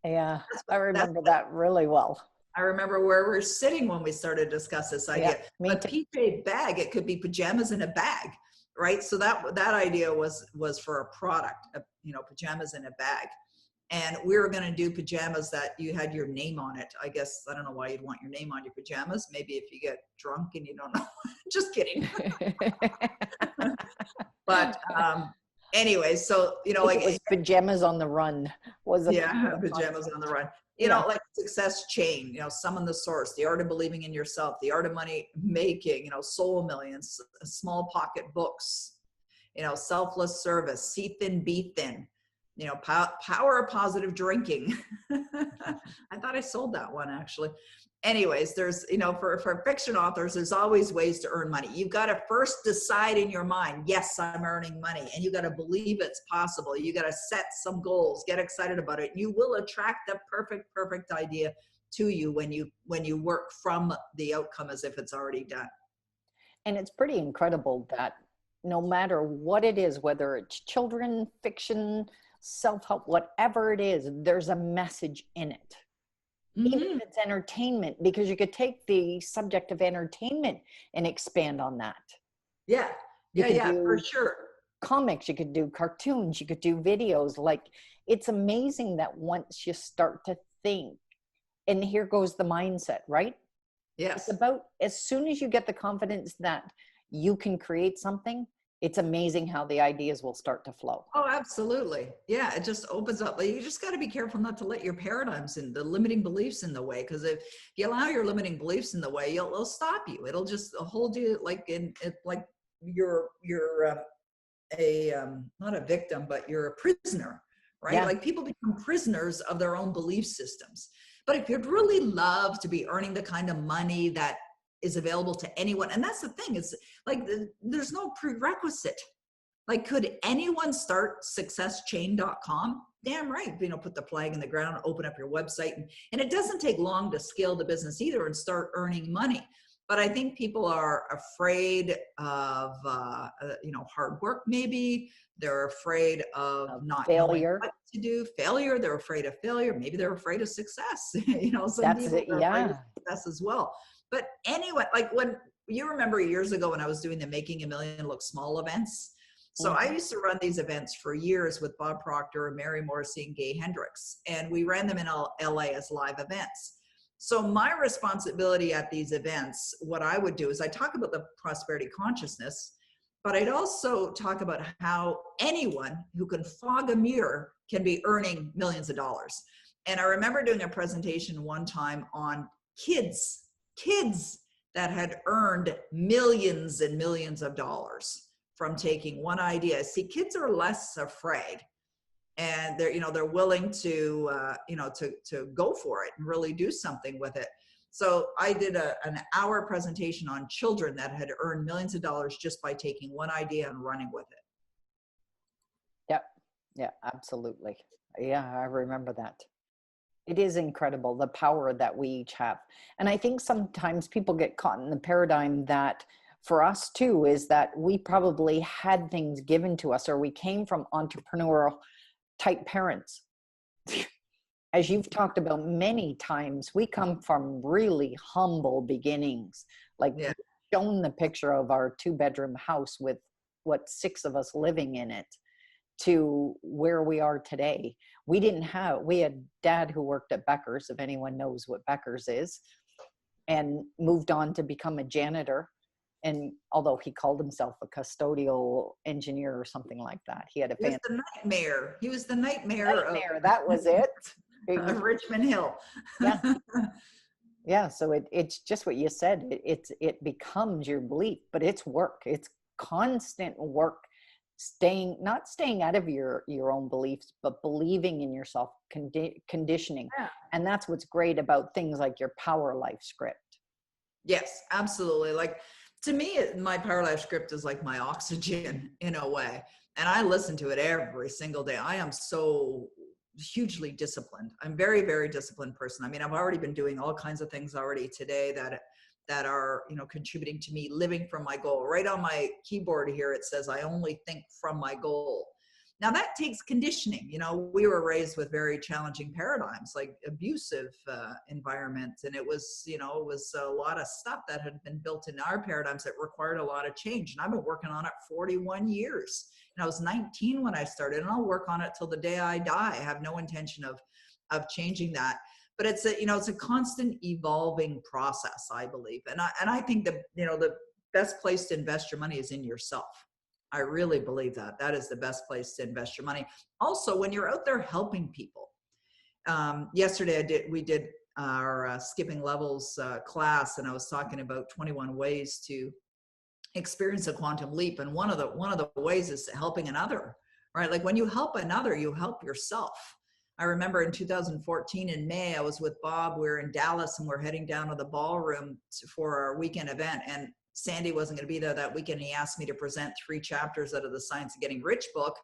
Yeah, I remember that really well. I remember where we're sitting when we started to discuss this idea. Yeah, but PJ Bag, it could be pajamas in a bag, right? So that idea was for a product, pajamas in a bag. And we were going to do pajamas that you had your name on it. I guess, I don't know why you'd want your name on your pajamas. Maybe if you get drunk and you don't know. Just kidding. But anyway, so, like it was pajamas on the run. Was it? Yeah, pajamas on the run. Like success chain, summon the source, the art of believing in yourself, the art of money making, soul millions, small pocket books, selfless service, see thin, be thin. Power of positive drinking. I thought I sold that one actually. Anyways, there's, for fiction authors, there's always ways to earn money. You've got to first decide in your mind, yes, I'm earning money. And you got to believe it's possible. You got to set some goals, get excited about it. You will attract the perfect idea to you when you work from the outcome as if it's already done. And it's pretty incredible that no matter what it is, whether it's children, fiction, self-help, whatever it is, there's a message in it. Mm-hmm. Even if it's entertainment, because you could take the subject of entertainment and expand on that. Yeah, for sure. Comics, you could do cartoons, you could do videos. Like, it's amazing that once you start to think, and here goes the mindset, right? Yes. It's about, as soon as you get the confidence that you can create something, it's amazing how the ideas will start to flow. Oh, absolutely. Yeah, it just opens up. You just got to be careful not to let your paradigms and the limiting beliefs in the way, because if you allow your limiting beliefs in the way, it'll stop you. It'll just hold you like you're not a victim, but you're a prisoner, right? Yeah. Like, people become prisoners of their own belief systems. But if you'd really love to be earning the kind of money that is available to anyone, and that's the thing, is like there's no prerequisite. Like, could anyone start successchain.com? Damn right. Put the flag in the ground, open up your website, and it doesn't take long to scale the business either and start earning money. But I think people are afraid of hard work. Maybe they're afraid of not failure. knowing what to do. Failure. They're afraid of failure. Maybe they're afraid of success. Some that's people it. are Yeah. afraid of success as well. But anyway, like, when you remember years ago when I was doing the Making a Million Look Small events. So I used to run these events for years with Bob Proctor and Mary Morrissey and Gay Hendricks, and we ran them in LA as live events. So my responsibility at these events, what I would do is I talk about the prosperity consciousness, but I'd also talk about how anyone who can fog a mirror can be earning millions of dollars. And I remember doing a presentation one time on kids that had earned millions and millions of dollars from taking one idea. See, kids are less afraid, and they're willing to go for it and really do something with it. So I did an hour presentation on children that had earned millions of dollars just by taking one idea and running with it. Yeah, absolutely. Yeah, I remember that. It is incredible, the power that we each have. And I think sometimes people get caught in the paradigm that for us too, is that we probably had things given to us, or we came from entrepreneurial type parents. As you've talked about many times, we come from really humble beginnings. Like, yeah. Shown the picture of our 2-bedroom house with 6 of us living in it, to where we are today. We had dad who worked at Becker's, if anyone knows what Becker's is, and moved on to become a janitor. and although he called himself a custodial engineer or something like that, he had a He was fancy the nightmare. He was the nightmare nightmare. That was it. of Richmond Hill. Yeah. Yeah. So it's just what you said. It becomes your belief, but it's work. It's constant work, not staying out of your own beliefs, but believing in yourself, conditioning. Yeah. And that's what's great about things like your Power Life script. Yes, absolutely. Like, to me, my Power Life script is like my oxygen in a way. And I listen to it every single day. I am so hugely disciplined. I'm very, very disciplined person. I mean, I've already been doing all kinds of things already today that are, contributing to me living from my goal. Right on my keyboard here, it says, I only think from my goal. Now that takes conditioning. We were raised with very challenging paradigms, like abusive environments. And it was a lot of stuff that had been built in our paradigms that required a lot of change. And I've been working on it 41 years. And I was 19 when I started, and I'll work on it till the day I die. I have no intention of changing that. But it's a constant evolving process, I believe. And I think that, the best place to invest your money is in yourself. I really believe that. That is the best place to invest your money. Also, when you're out there helping people. Yesterday we did our skipping levels class, and I was talking about 21 ways to experience a quantum leap. And one of the ways is helping another, right? Like when you help another, you help yourself. I remember in 2014 in May, I was with Bob. We were in Dallas, and we're heading down to the ballroom for our weekend event. And Sandy wasn't going to be there that weekend. He asked me to present 3 chapters out of the Science of Getting Rich book,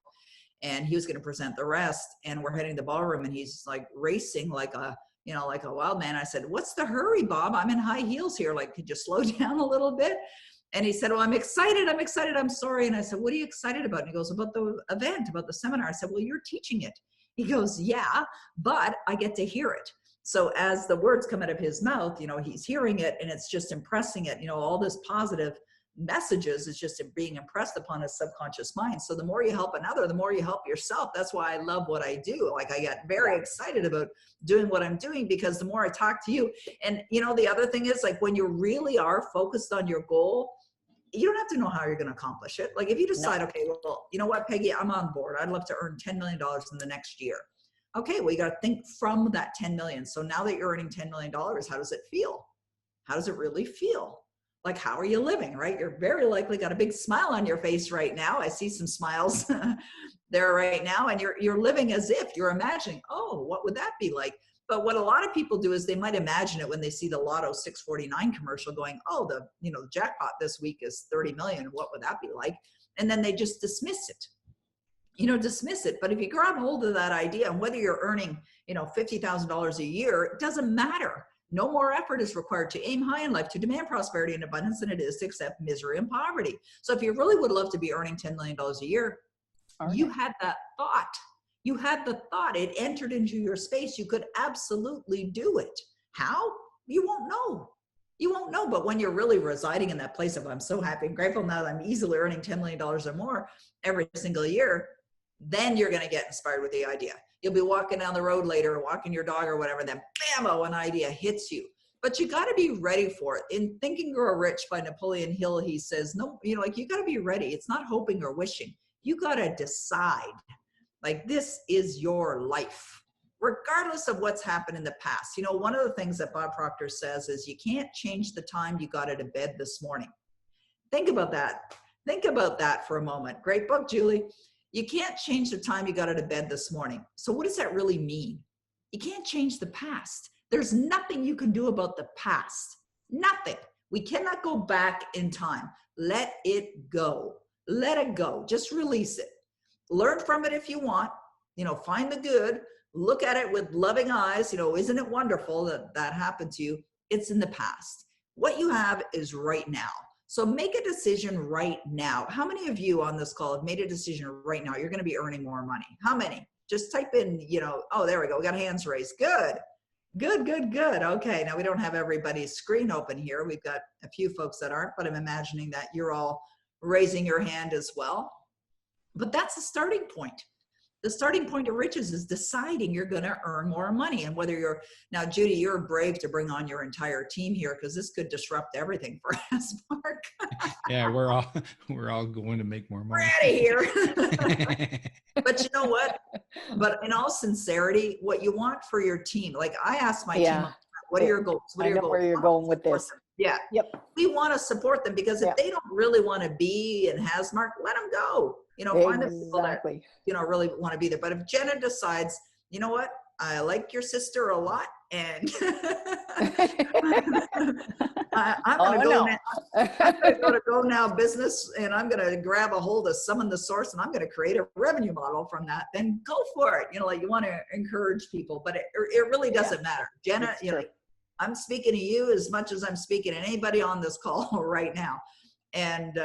and he was going to present the rest. And we're heading to the ballroom, and he's like racing like a wild man. I said, "What's the hurry, Bob? I'm in high heels here. Like, could you slow down a little bit?" And he said, "Well, I'm excited. I'm sorry." And I said, "What are you excited about?" And he goes, "About the event, about the seminar." I said, "Well, you're teaching it." He goes, "Yeah, but I get to hear it." So as the words come out of his mouth, he's hearing it, and it's just impressing it. All this positive messages is just being impressed upon his subconscious mind. So the more you help another, the more you help yourself. That's why I love what I do. Like, I get very excited about doing what I'm doing, because the more I talk to you, and the other thing is, like, when you really are focused on your goal, you don't have to know how you're going to accomplish it. Like, if you decide, okay, well, you know what, Peggy, I'm on board. I'd love to earn $10 million in the next year. Okay, well, you got to think from that 10 million. So now that you're earning $10 million, how does it feel? How does it really feel? Like, how are you living, right? You're very likely got a big smile on your face right now. I see some smiles there right now. And you're living as if you're imagining, oh, what would that be like? But what a lot of people do is they might imagine it when they see the Lotto 649 commercial going, oh, the jackpot this week is 30 million. What would that be like? And then they just dismiss it. Dismiss it. But if you grab hold of that idea, and whether you're earning, $50,000 a year, it doesn't matter. No more effort is required to aim high in life, to demand prosperity and abundance than it is to accept misery and poverty. So if you really would love to be earning $10 million a year, you had that thought. You had the thought. It entered into your space. You could absolutely do it. How? You won't know. You won't know. But when you're really residing in that place of, I'm so happy and grateful now that I'm easily earning $10 million or more every single year, then you're going to get inspired with the idea. You'll be walking down the road later, or walking your dog or whatever, then bam, an idea hits you. But you got to be ready for it. In Think and Grow Rich by Napoleon Hill, he says, no, you got to be ready. It's not hoping or wishing. You got to decide. Like, this is your life, regardless of what's happened in the past. One of the things that Bob Proctor says is, you can't change the time you got out of bed this morning. Think about that. Think about that for a moment. Great book, Julie. You can't change the time you got out of bed this morning. So what does that really mean? You can't change the past. There's nothing you can do about the past. Nothing. We cannot go back in time. Let it go. Let it go. Just release it. Learn from it if you want. Find the good. Look at it with loving eyes. Isn't it wonderful that happened to you? It's in the past. What you have is right now. So make a decision right now. How many of you on this call have made a decision right now? You're going to be earning more money. How many? Just type in, oh, there we go. We got hands raised. Good. Okay. Now we don't have everybody's screen open here. We've got a few folks that aren't, but I'm imagining that you're all raising your hand as well. But that's a starting point. The starting point of riches is deciding you're going to earn more money. And whether you're now, Judy, you're brave to bring on your entire team here because this could disrupt everything for us, Mark. Yeah, we're all going to make more money. We're out of here. But you know what? But in all sincerity, what you want for your team, like I asked my team, what are your goals? What are your goals? Where you're going with this. Yeah. Yep. We want to support them because if they don't really want to be in Hasmark, let them go. Find the people that, really want to be there. But if Jenna decides, you know what, I like your sister a lot and I'm going to go now. I'm going to go now business and I'm going to grab a hold of Summon the Source and I'm going to create a revenue model from that. Then go for it. You want to encourage people, but it really doesn't matter. Jenna, I'm speaking to you as much as I'm speaking to anybody on this call right now. And,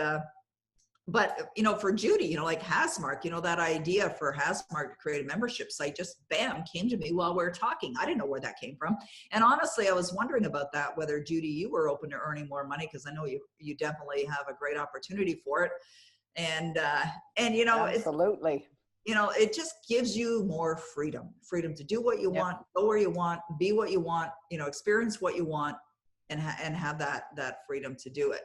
but, for Judy, like Hasmark, that idea for Hasmark to create a membership site just bam came to me while we were talking. I didn't know where that came from. And honestly, I was wondering about that, whether Judy, you were open to earning more money, because I know you definitely have a great opportunity for it. And absolutely. It just gives you more freedom to do what you want, go where you want, be what you want, experience what you want, and have that freedom to do it.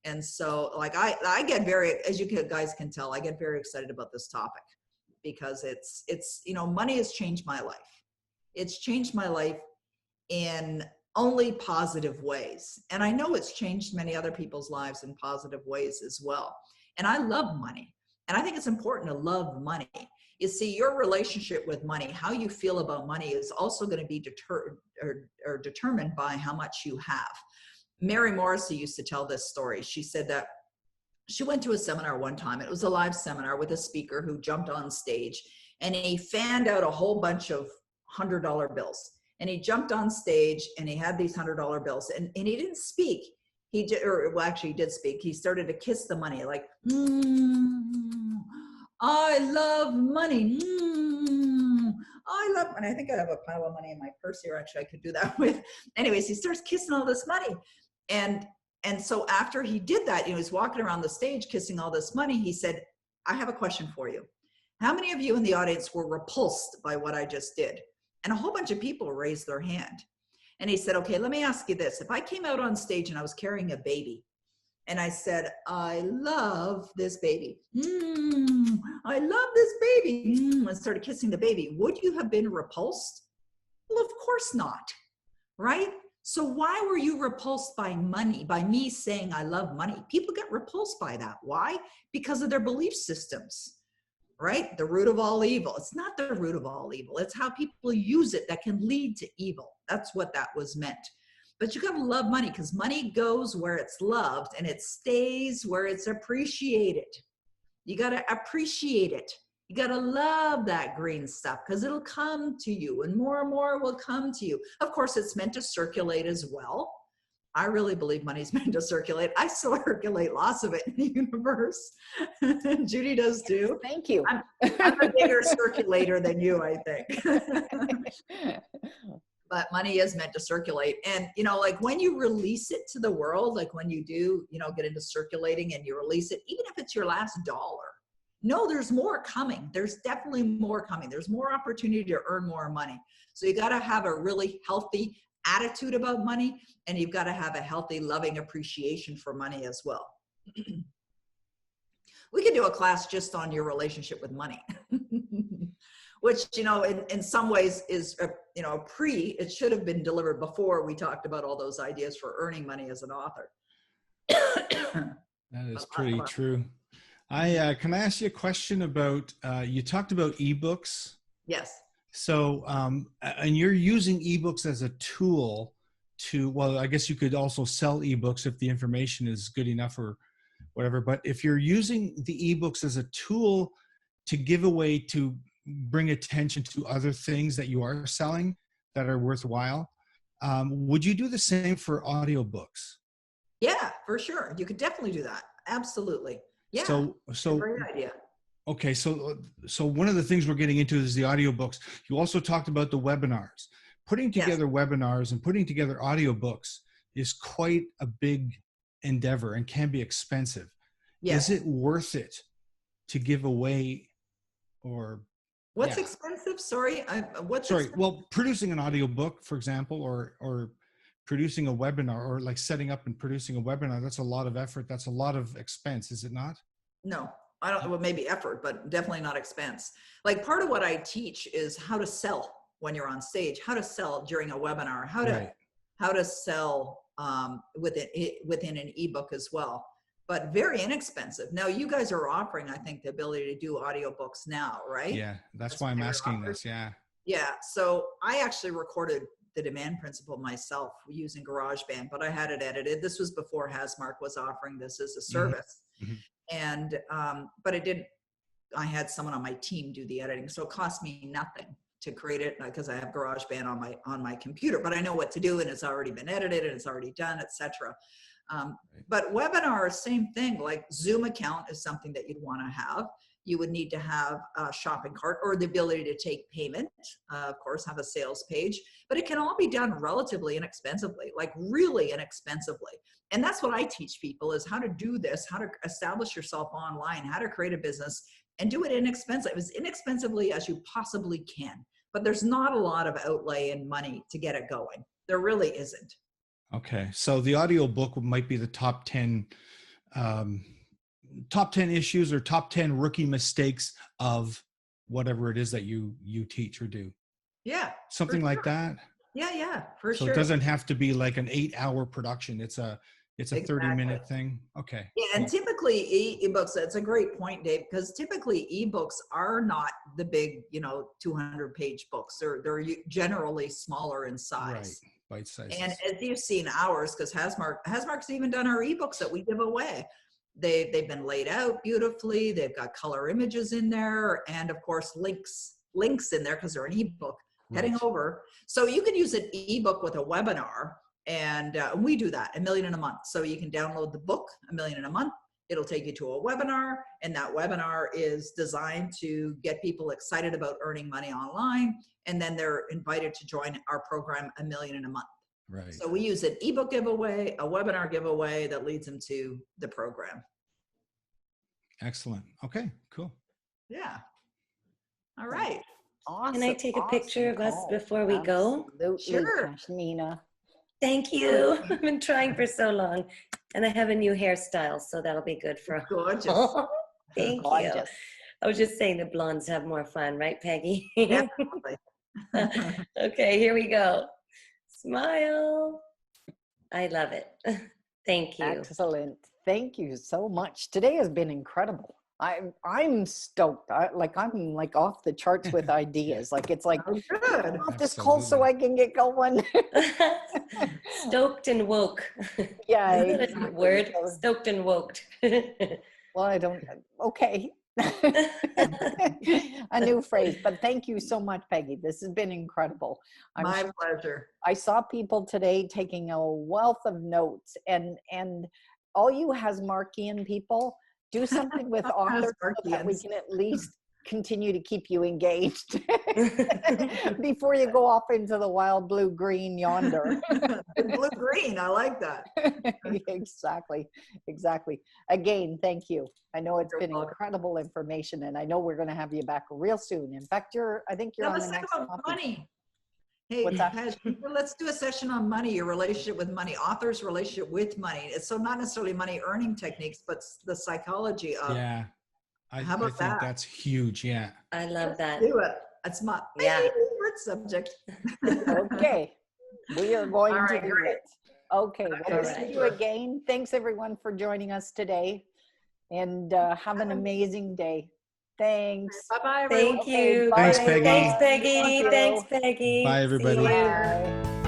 And so like I get very, as you guys can tell, I get very excited about this topic because it's money has changed my life. It's changed my life in only positive ways. And I know it's changed many other people's lives in positive ways as well. And I love money. And I think it's important to love money. You see, your relationship with money, how you feel about money is also going to be determined by how much you have. Mary Morrissey used to tell this story. She said that she went to a seminar one time. It was a live seminar with a speaker who jumped on stage and he fanned out a whole bunch of $100 bills. And he jumped on stage and he had these $100 bills and he didn't speak. He did speak. He started to kiss the money like, I love money. I love money. I think I have a pile of money in my purse here. Actually, I could do that with. Anyways, he starts kissing all this money. And so after he did that, he's walking around the stage kissing all this money. He said, I have a question for you. How many of you in the audience were repulsed by what I just did? And a whole bunch of people raised their hand. And he said, okay, let me ask you this. If I came out on stage and I was carrying a baby and I said, I love this baby. I love this baby. And started kissing the baby. Would you have been repulsed? Well, of course not, right? So why were you repulsed by money, by me saying I love money? People get repulsed by that. Why? Because of their belief systems, right? The root of all evil. It's not the root of all evil. It's how people use it that can lead to evil. That's what that was meant. But you got to love money because money goes where it's loved and it stays where it's appreciated. You got to appreciate it. You got to love that green stuff because it'll come to you and more will come to you. Of course, it's meant to circulate as well. I really believe money's meant to circulate. I circulate lots of it in the universe. Judy does too. Thank you. I'm a bigger circulator than you, I think. But money is meant to circulate. And, like when you release it to the world, like when you do, get into circulating and you release it, even if it's your last dollar, no, there's more coming. There's definitely more coming. There's more opportunity to earn more money. So you got to have a really healthy attitude about money, and you've got to have a healthy, loving appreciation for money as well. We could do a class just on your relationship with money, which, in some ways is, it should have been delivered before we talked about all those ideas for earning money as an author. That is pretty true. Can I ask you a question about, you talked about eBooks. Yes. So, and you're using eBooks as a tool to, well, I guess you could also sell eBooks if the information is good enough or whatever. But if you're using the eBooks as a tool to give away, to bring attention to other things that you are selling that are worthwhile, would you do the same for audiobooks? Yeah, for sure. You could definitely do that. Absolutely. Yeah. So great idea. Okay. So one of the things we're getting into is the audiobooks. You also talked about the webinars. Putting together webinars and putting together audiobooks is quite a big endeavor and can be expensive. Yes. Is it worth it to give away or What's Yeah. expensive? Sorry, Sorry. Well, producing an audiobook, for example, or producing a webinar, or like setting up and producing a webinar, that's a lot of effort. That's a lot of expense, is it not? No, I don't, well, maybe effort, but definitely not expense. Like part of what I teach is how to sell when you're on stage, how to sell during a webinar, how to sell within an ebook as well, but very inexpensive. Now you guys are offering, I think, the ability to do audiobooks now, right? Yeah, that's why I'm asking this. Yeah. Yeah. So I actually recorded the demand principle myself using GarageBand, but I had it edited. This was before Hasmark was offering this as a service. Mm-hmm. And, but I had someone on my team do the editing. So it cost me nothing to create it because I have GarageBand on my computer, but I know what to do and it's already been edited and it's already done, etc. But webinars, same thing, like Zoom account is something that you'd want to have. You would need to have a shopping cart or the ability to take payment, of course, have a sales page, but it can all be done relatively inexpensively, like really inexpensively. And that's what I teach people is how to do this, how to establish yourself online, how to create a business and do it as inexpensively as you possibly can. But there's not a lot of outlay in money to get it going. There really isn't. Okay. So the audio book might be the top 10 issues or top 10 rookie mistakes of whatever it is that you teach or do. Yeah. Something like that. Yeah, for sure. So it doesn't have to be like an 8-hour production. It's a Exactly. 30-minute thing. Okay. Yeah, and typically ebooks, that's a great point, Dave, because typically ebooks are not the big, 200-page books. They're generally smaller in size. Right. Bite sizes. And as you've seen ours, because Hasmark's even done our ebooks that we give away. They've been laid out beautifully. They've got color images in there, and of course links in there because they're an ebook. Heading over, so you can use an ebook with a webinar, and we do that $1 million in a month. So you can download the book $1 million in a month. It'll take you to a webinar, and that webinar is designed to get people excited about earning money online, and then they're invited to join our program $1 million in a month. Right. So we use an ebook giveaway, a webinar giveaway that leads them to the program. Excellent. Okay, cool. Yeah. All right. Awesome. Can I take a picture of us call. before we go? Absolutely, Sure. Pashmina. Thank you. I've been trying for so long. And I have a new hairstyle, so that'll be good for Gorgeous. Thank you. Gorgeous. I was just saying the blondes have more fun, right, Peggy? Definitely. Okay, here we go. Smile. I love it. Thank you. Excellent. Thank you so much. Today has been incredible. I'm stoked. I'm like off the charts with ideas. Like it's like Oh, good. off this call so I can get going. Stoked and woke. Yeah. Isn't that a exactly. word? Stoked and woked. Well, I don't. Okay. A new phrase, but thank you so much, Peggy. This has been incredible. My pleasure. I saw people today taking a wealth of notes, and all you Hasmarkian people, do something with authors so that we can at least continue to keep you engaged before you go off into the wild blue green yonder. Blue green, I like that. Exactly. Again, thank you. I know it's You're been welcome. incredible information, and I know we're going to have you back real soon. In fact, I think you're on the Let's talk next about topic. money. Hey, What's that? let's do a session on money, your relationship with money, author's relationship with money. So not necessarily money earning techniques, but the psychology of. Yeah. How I about think that? that's huge. Yeah. I love that. Do it. That's my favorite subject. Okay. We are going All to right, do great. it. Okay. Well, Okay, thank you super. again. Thanks everyone for joining us today, and have an amazing day. Thanks. Bye-bye, everyone. Thank you. bye, Thanks, Peggy. Thanks, Peggy. Thank you. Thanks, Peggy. Bye, See everybody. you. Bye.